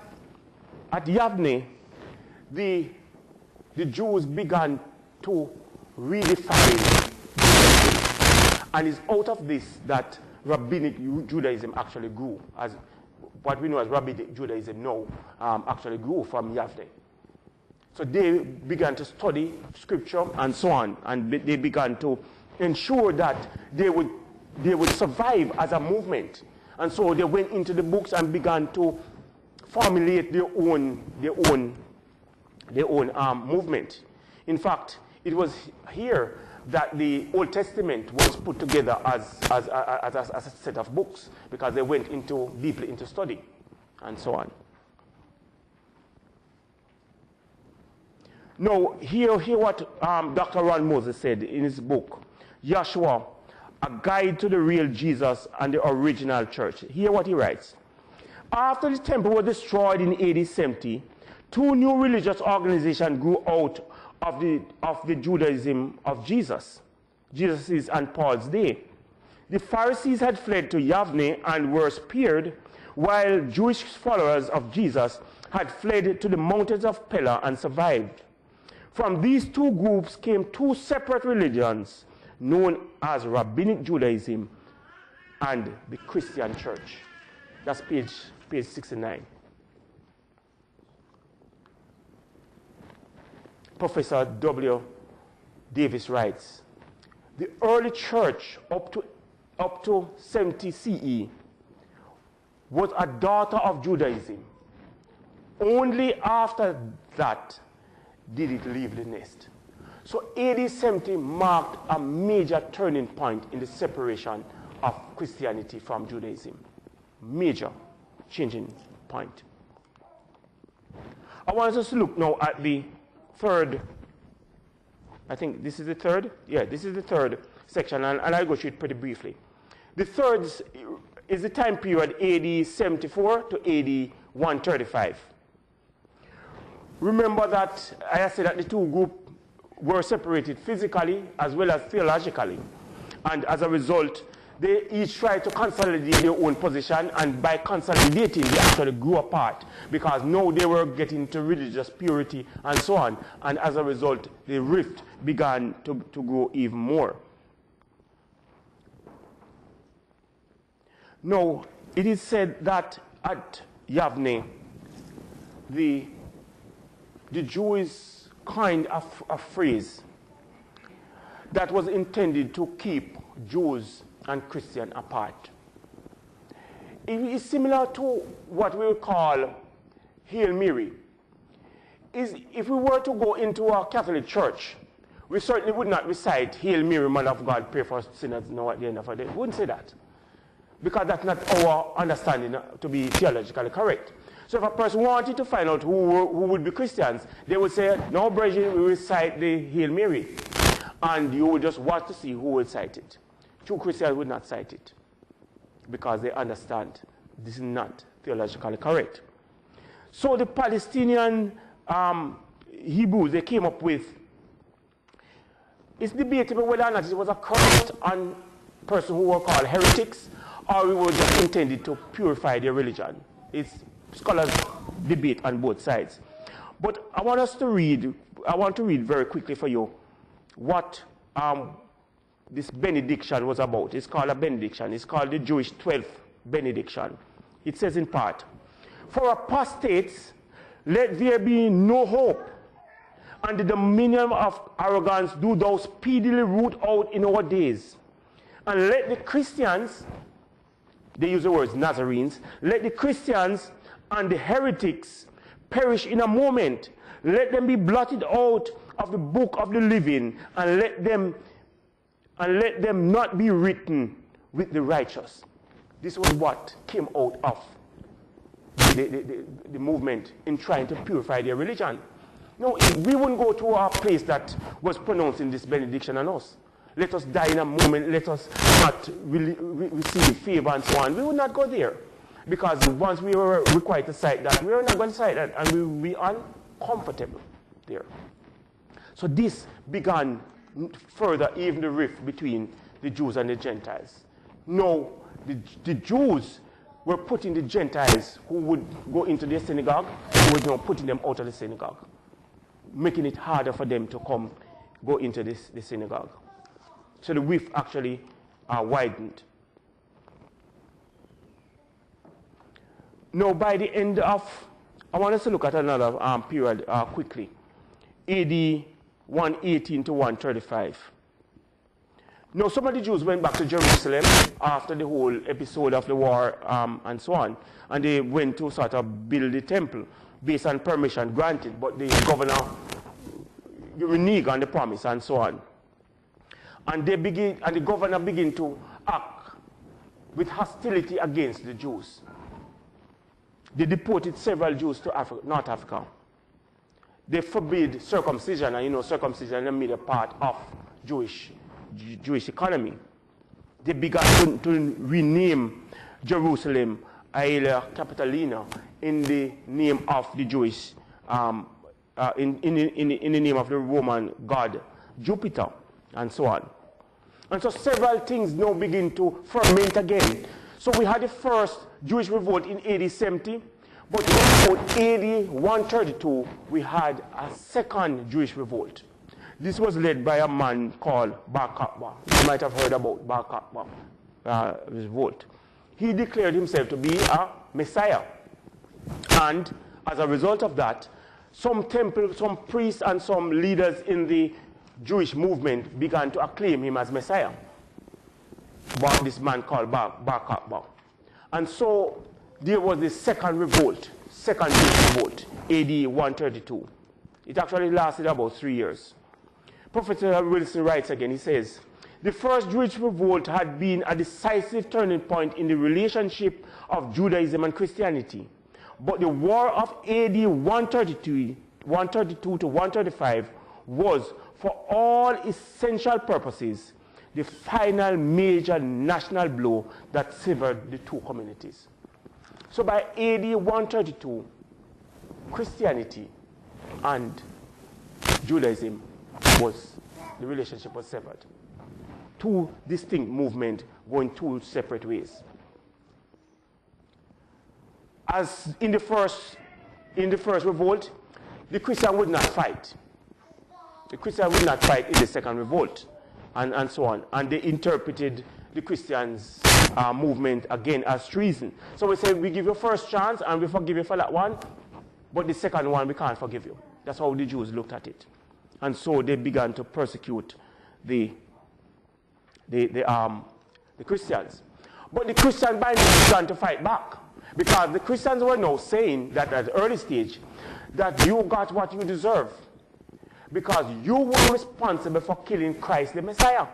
Yavne, the Jews began to redefine, and it's out of this that rabbinic Judaism actually grew, as what we know as rabbinic Judaism now actually grew from Yavne. So they began to study scripture and so on, and they began to ensure that they would they would survive as a movement. And so they went into the books and began to formulate their own movement. In fact, it was here that the Old Testament was put together as a set of books, because they went deeply into study and so on. Now, hear what Dr. Ron Moses said in his book, Yeshua, A Guide to the Real Jesus and the Original Church. Hear what he writes. After the temple was destroyed in AD 70, two new religious organizations grew out of the Judaism of Jesus and Paul's day. The Pharisees had fled to Yavne and were spared, while Jewish followers of Jesus had fled to the mountains of Pella and survived. From these two groups came two separate religions known as Rabbinic Judaism and the Christian Church. That's page 69. Professor W. Davis writes, the early church up to 70 CE was a daughter of Judaism. Only after that did it leave the nest. So AD 70 marked a major turning point in the separation of Christianity from Judaism. Major changing point. I want us to look now at the third, I think this is the third? Yeah, this is the third section, and I'll go through it pretty briefly. The third is the time period AD 74 to AD 135. Remember that I said that the two groups were separated physically as well as theologically. And as a result, they each tried to consolidate their own position, and by consolidating, they actually grew apart, because now they were getting to religious purity and so on. And as a result, the rift began to grow even more. Now, it is said that at Yavne, the Jews coined a phrase that was intended to keep Jews and Christian apart. It is similar to what we would call Hail Mary. If we were to go into a Catholic church, we certainly would not recite Hail Mary, Mother of God, pray for us sinners now at the end of our day. We wouldn't say that, because that's not our understanding to be theologically correct. So if a person wanted to find out who would be Christians, they would say, no, brethren, we recite the Hail Mary. And you would just watch to see who would cite it. True Christians would not cite it, because they understand this is not theologically correct. So the Palestinian Hebrews, they came up with, it's debatable whether or not it was a curse on person who were called heretics, or it was just intended to purify their religion. Scholars debate on both sides. But I want to read very quickly for you what this benediction was about. It's called a benediction. It's called the Jewish 12th benediction. It says in part, for apostates, let there be no hope, and the dominion of arrogance do thou speedily root out in our days. And let the Christians, they use the words Nazarenes, let the Christians and the heretics perish in a moment. Let them be blotted out of the book of the living, and let them not be written with the righteous. This was what came out of the movement in trying to purify their religion. No, we wouldn't go to a place that was pronouncing this benediction on us. Let us die in a moment. Let us not really receive favor and so on. We would not go there, because once we were required to cite that, we were not going to cite that, and we would be uncomfortable there. So this began further even the rift between the Jews and the Gentiles. No, the Jews were putting the Gentiles who would go into their synagogue, who were now putting them out of the synagogue, making it harder for them to go into the synagogue. So the rift actually widened. Now, by the end of, I want us to look at another period quickly, AD 118 to 135. Now, some of the Jews went back to Jerusalem after the whole episode of the war and so on. And they went to sort of build the temple based on permission granted. But the governor reneged on the promise and so on. And the governor began to act with hostility against the Jews. They deported several Jews to North Africa. They forbid circumcision, and you know circumcision is made a part of Jewish economy. They began to rename Jerusalem Aelia Capitolina in the name of the Jewish, in the name of the Roman god Jupiter, and so on. And so several things now begin to ferment again. So we had the first Jewish revolt in AD 70, but in about AD 132, we had a second Jewish revolt. This was led by a man called Bar Kokhba. You might have heard about Bar Kokhba, revolt. He declared himself to be a Messiah. And as a result of that, some priests and some leaders in the Jewish movement began to acclaim him as Messiah. But this man called Bar Kokhba. And so there was the second revolt, second Jewish revolt, AD 132. It actually lasted about 3 years. Professor Wilson writes again, he says, the first Jewish revolt had been a decisive turning point in the relationship of Judaism and Christianity. But the war of AD 132 to 135 was, for all essential purposes, the final major national blow that severed the two communities. So by AD 132, Christianity and Judaism the relationship was severed. Two distinct movements going two separate ways. As in the first revolt, the Christian would not fight. The Christian would not fight in the second revolt, and so on. And they interpreted the Christians' movement again as treason. So we say, we give you first chance and we forgive you for that one, but the second one we can't forgive you. That's how the Jews looked at it. And so they began to persecute the Christians. But the Christian by now began to fight back, because the Christians were now saying that at the early stage that you got what you deserve, because you were responsible for killing Christ the Messiah.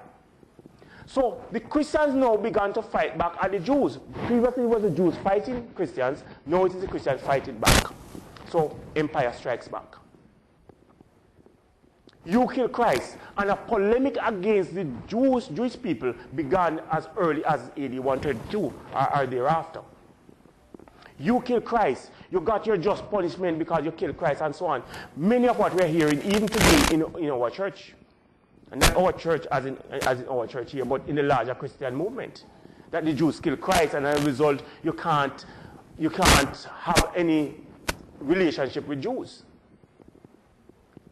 So the Christians now began to fight back at the Jews. Previously it was the Jews fighting Christians, now it is the Christians fighting back. So empire strikes back. You kill Christ, and a polemic against the Jewish people began as early as AD 132 or thereafter. You kill Christ, you got your just punishment because you killed Christ, and so on. Many of what we're hearing, even today in our church, and not our church as in our church here, but in the larger Christian movement, that the Jews kill Christ, and as a result, you can't have any relationship with Jews.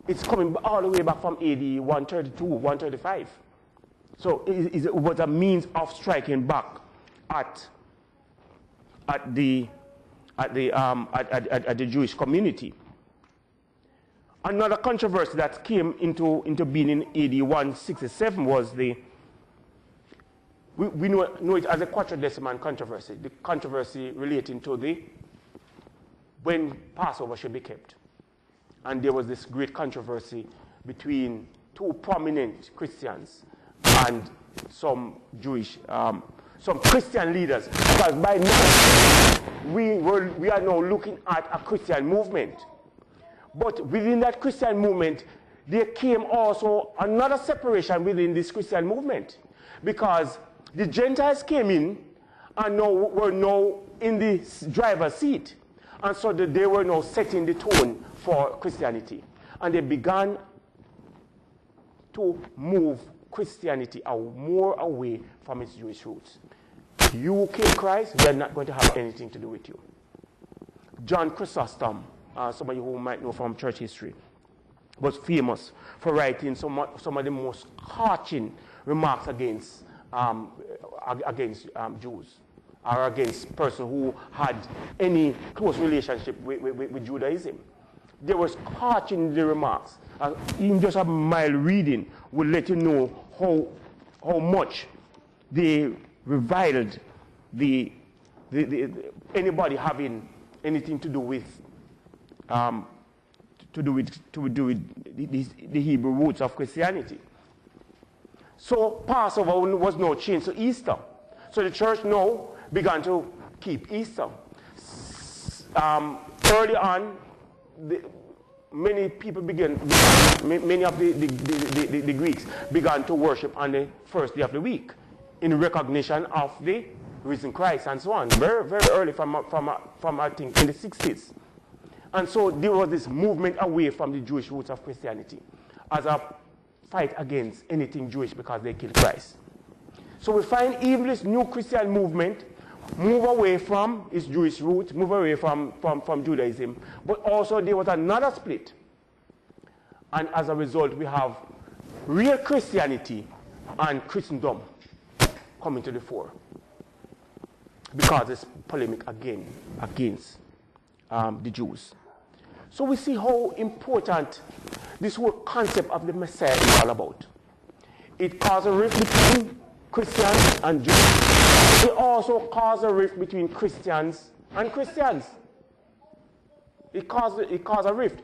It's coming all the way back from AD 132, 135. So it was a means of striking back at the Jewish community. Another controversy that came into being in AD 167 was we know it as a Quattrodeciman controversy, the controversy relating to when Passover should be kept. And there was this great controversy between two prominent Christians and some Christian leaders. Because by now, we are now looking at a Christian movement. But within that Christian movement, there came also another separation within this Christian movement. Because the Gentiles came in and were now in the driver's seat. And so they were now setting the tone for Christianity. And they began to move Christianity more away from its Jewish roots. You kill Christ, they're not going to have anything to do with you. John Chrysostom, somebody who might know from church history, was famous for writing some of the most scorching remarks against Jews, or against persons who had any close relationship with Judaism. They were scorching the remarks. Even just a mild reading would let you know how much they reviled anybody having anything to do with the Hebrew roots of Christianity. So Passover was now changed to Easter. So the church now began to keep Easter. Early on, many of the Greeks began to worship on the first day of the week in recognition of the risen Christ and so on. Very, very early from I think in the 60s. And so there was this movement away from the Jewish roots of Christianity as a fight against anything Jewish because they killed Christ. So we find even this new Christian movement move away from its Jewish roots, move away from Judaism. But also there was another split. And as a result, we have real Christianity and Christendom coming to the fore. Because it's polemic again against the Jews. So we see how important this whole concept of the Messiah is all about. It caused a rift between Christians and Jews. It also caused a rift between Christians and Christians. It caused a rift.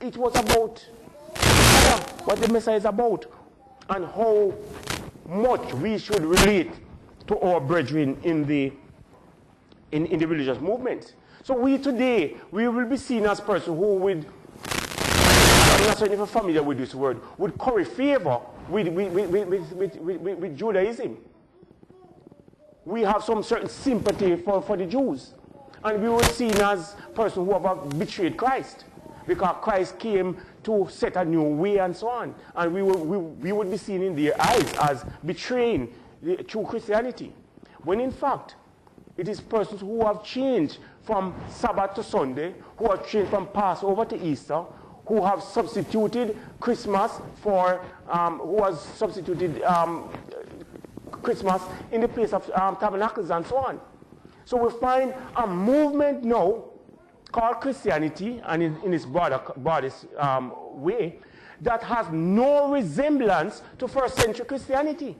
It was about what the Messiah is about and how much we should relate to our brethren in the religious movement. So we today, we will be seen as persons who would, I'm not certain if you're familiar with this word, would curry favor with Judaism. We have some certain sympathy for the Jews. And we were seen as persons who have betrayed Christ. Because Christ came to set a new way and so on. And we would be seen in their eyes as betraying the true Christianity. When in fact, it is persons who have changed from Sabbath to Sunday, who have changed from Passover to Easter, who have substituted Christmas for, Christmas in the place of tabernacles and so on. So we find a movement now called Christianity, and in its broadest way, that has no resemblance to first century Christianity.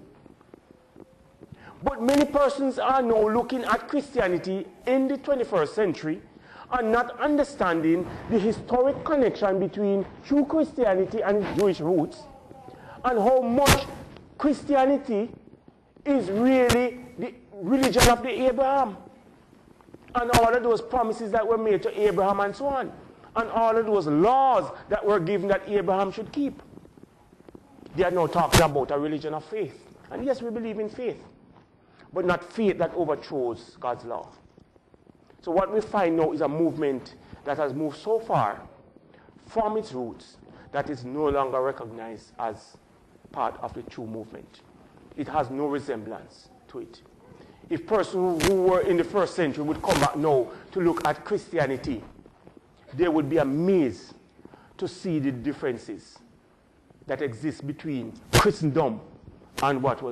But many persons are now looking at Christianity in the 21st century and not understanding the historic connection between true Christianity and Jewish roots, and how much Christianity is really the religion of the Abraham. And all of those promises that were made to Abraham and so on. And all of those laws that were given that Abraham should keep. They are now talking about a religion of faith. And yes, we believe in faith. But not faith that overthrows God's law. So what we find now is a movement that has moved so far from its roots that is no longer recognized as part of the true movement. It has no resemblance to it. If persons who were in the first century would come back now to look at Christianity, they would be amazed to see the differences that exist between Christendom and what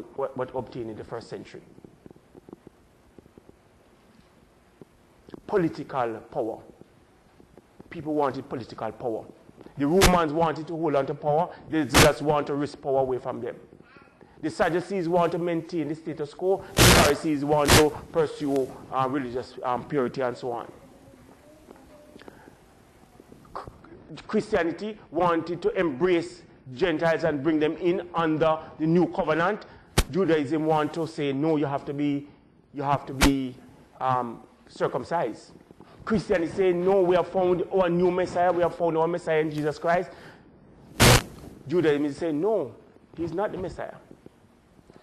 obtained in the first century. Political power. People wanted political power. The Romans wanted to hold on to power. They just want to wrest power away from them. The Sadducees want to maintain the status quo. The Pharisees want to pursue religious purity and so on. Christianity wanted to embrace Gentiles and bring them in under the new covenant. Judaism wanted to say, no, you have to be circumcised. Christianity say, no, we have found our new Messiah. We have found our Messiah in Jesus Christ. Judaism is saying, no, he's not the Messiah.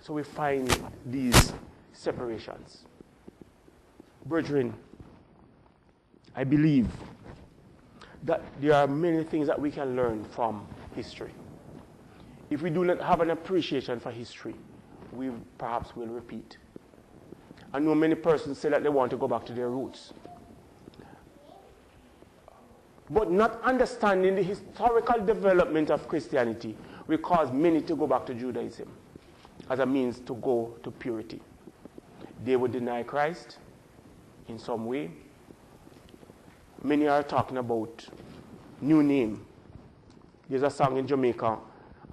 So we find these separations. Brethren, I believe that there are many things that we can learn from history. If we do not have an appreciation for history, we perhaps will repeat. I know many persons say that they want to go back to their roots. But not understanding the historical development of Christianity will cause many to go back to Judaism as a means to go to purity. They would deny Christ in some way. Many are talking about new name. There's a song in Jamaica,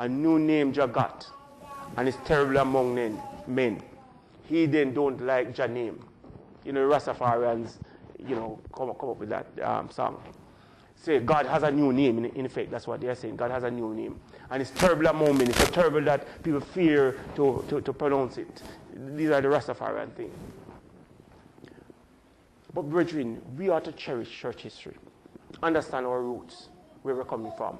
a new name Jah got, and is terrible among men. Heathen don't like your name. You know, Rastafarians, you know, come up with that song. Say God has a new name, in effect. That's what they're saying. God has a new name. And it's terrible among men. It's so terrible that people fear to pronounce it. These are the Rastafarian things. But brethren, we ought to cherish church history. Understand our roots, where we're coming from.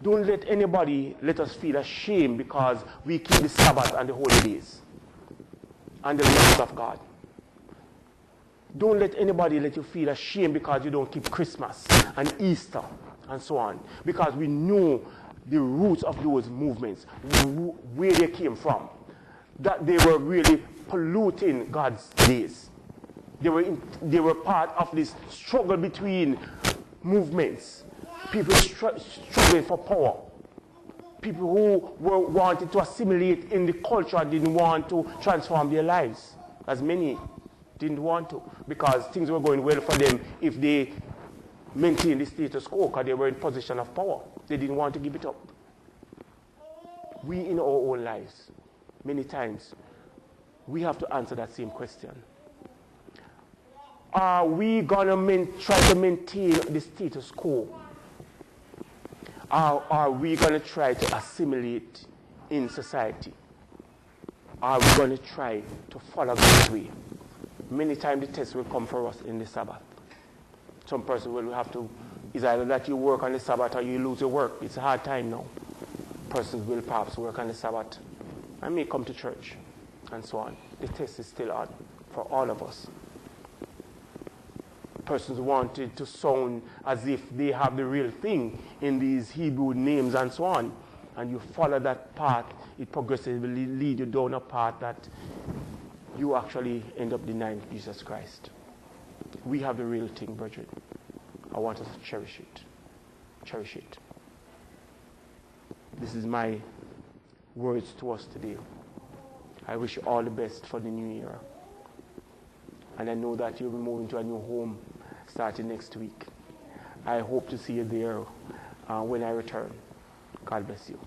Don't let anybody let us feel ashamed because we keep the Sabbath and the holy days and the laws of God. Don't let anybody let you feel ashamed because you don't keep Christmas and Easter and so on. Because we know the roots of those movements, where they came from. That they were really polluting God's days. They were part of this struggle between movements. People struggling for power. People who wanted to assimilate in the culture and didn't want to transform their lives. As many didn't want to, because things were going well for them if they maintained the status quo, because they were in position of power. They didn't want to give it up. We in our own lives, many times, we have to answer that same question. Are we going to try to maintain the status quo? Are we going to try to assimilate in society? Are we going to try to follow God's way? Many times the test will come for us in the Sabbath. Some person will have to, it's either that you work on the Sabbath or you lose your work. It's a hard time now. Persons will perhaps work on the Sabbath and may come to church and so on. The test is still on for all of us. Persons wanted to sound as if they have the real thing in these Hebrew names and so on. And you follow that path, it progressively lead you down a path that you actually end up denying Jesus Christ. We have the real thing, brethren. I want us to cherish it. Cherish it. This is my words to us today. I wish you all the best for the new year. And I know that you'll be moving to a new home starting next week. I hope to see you there when I return. God bless you.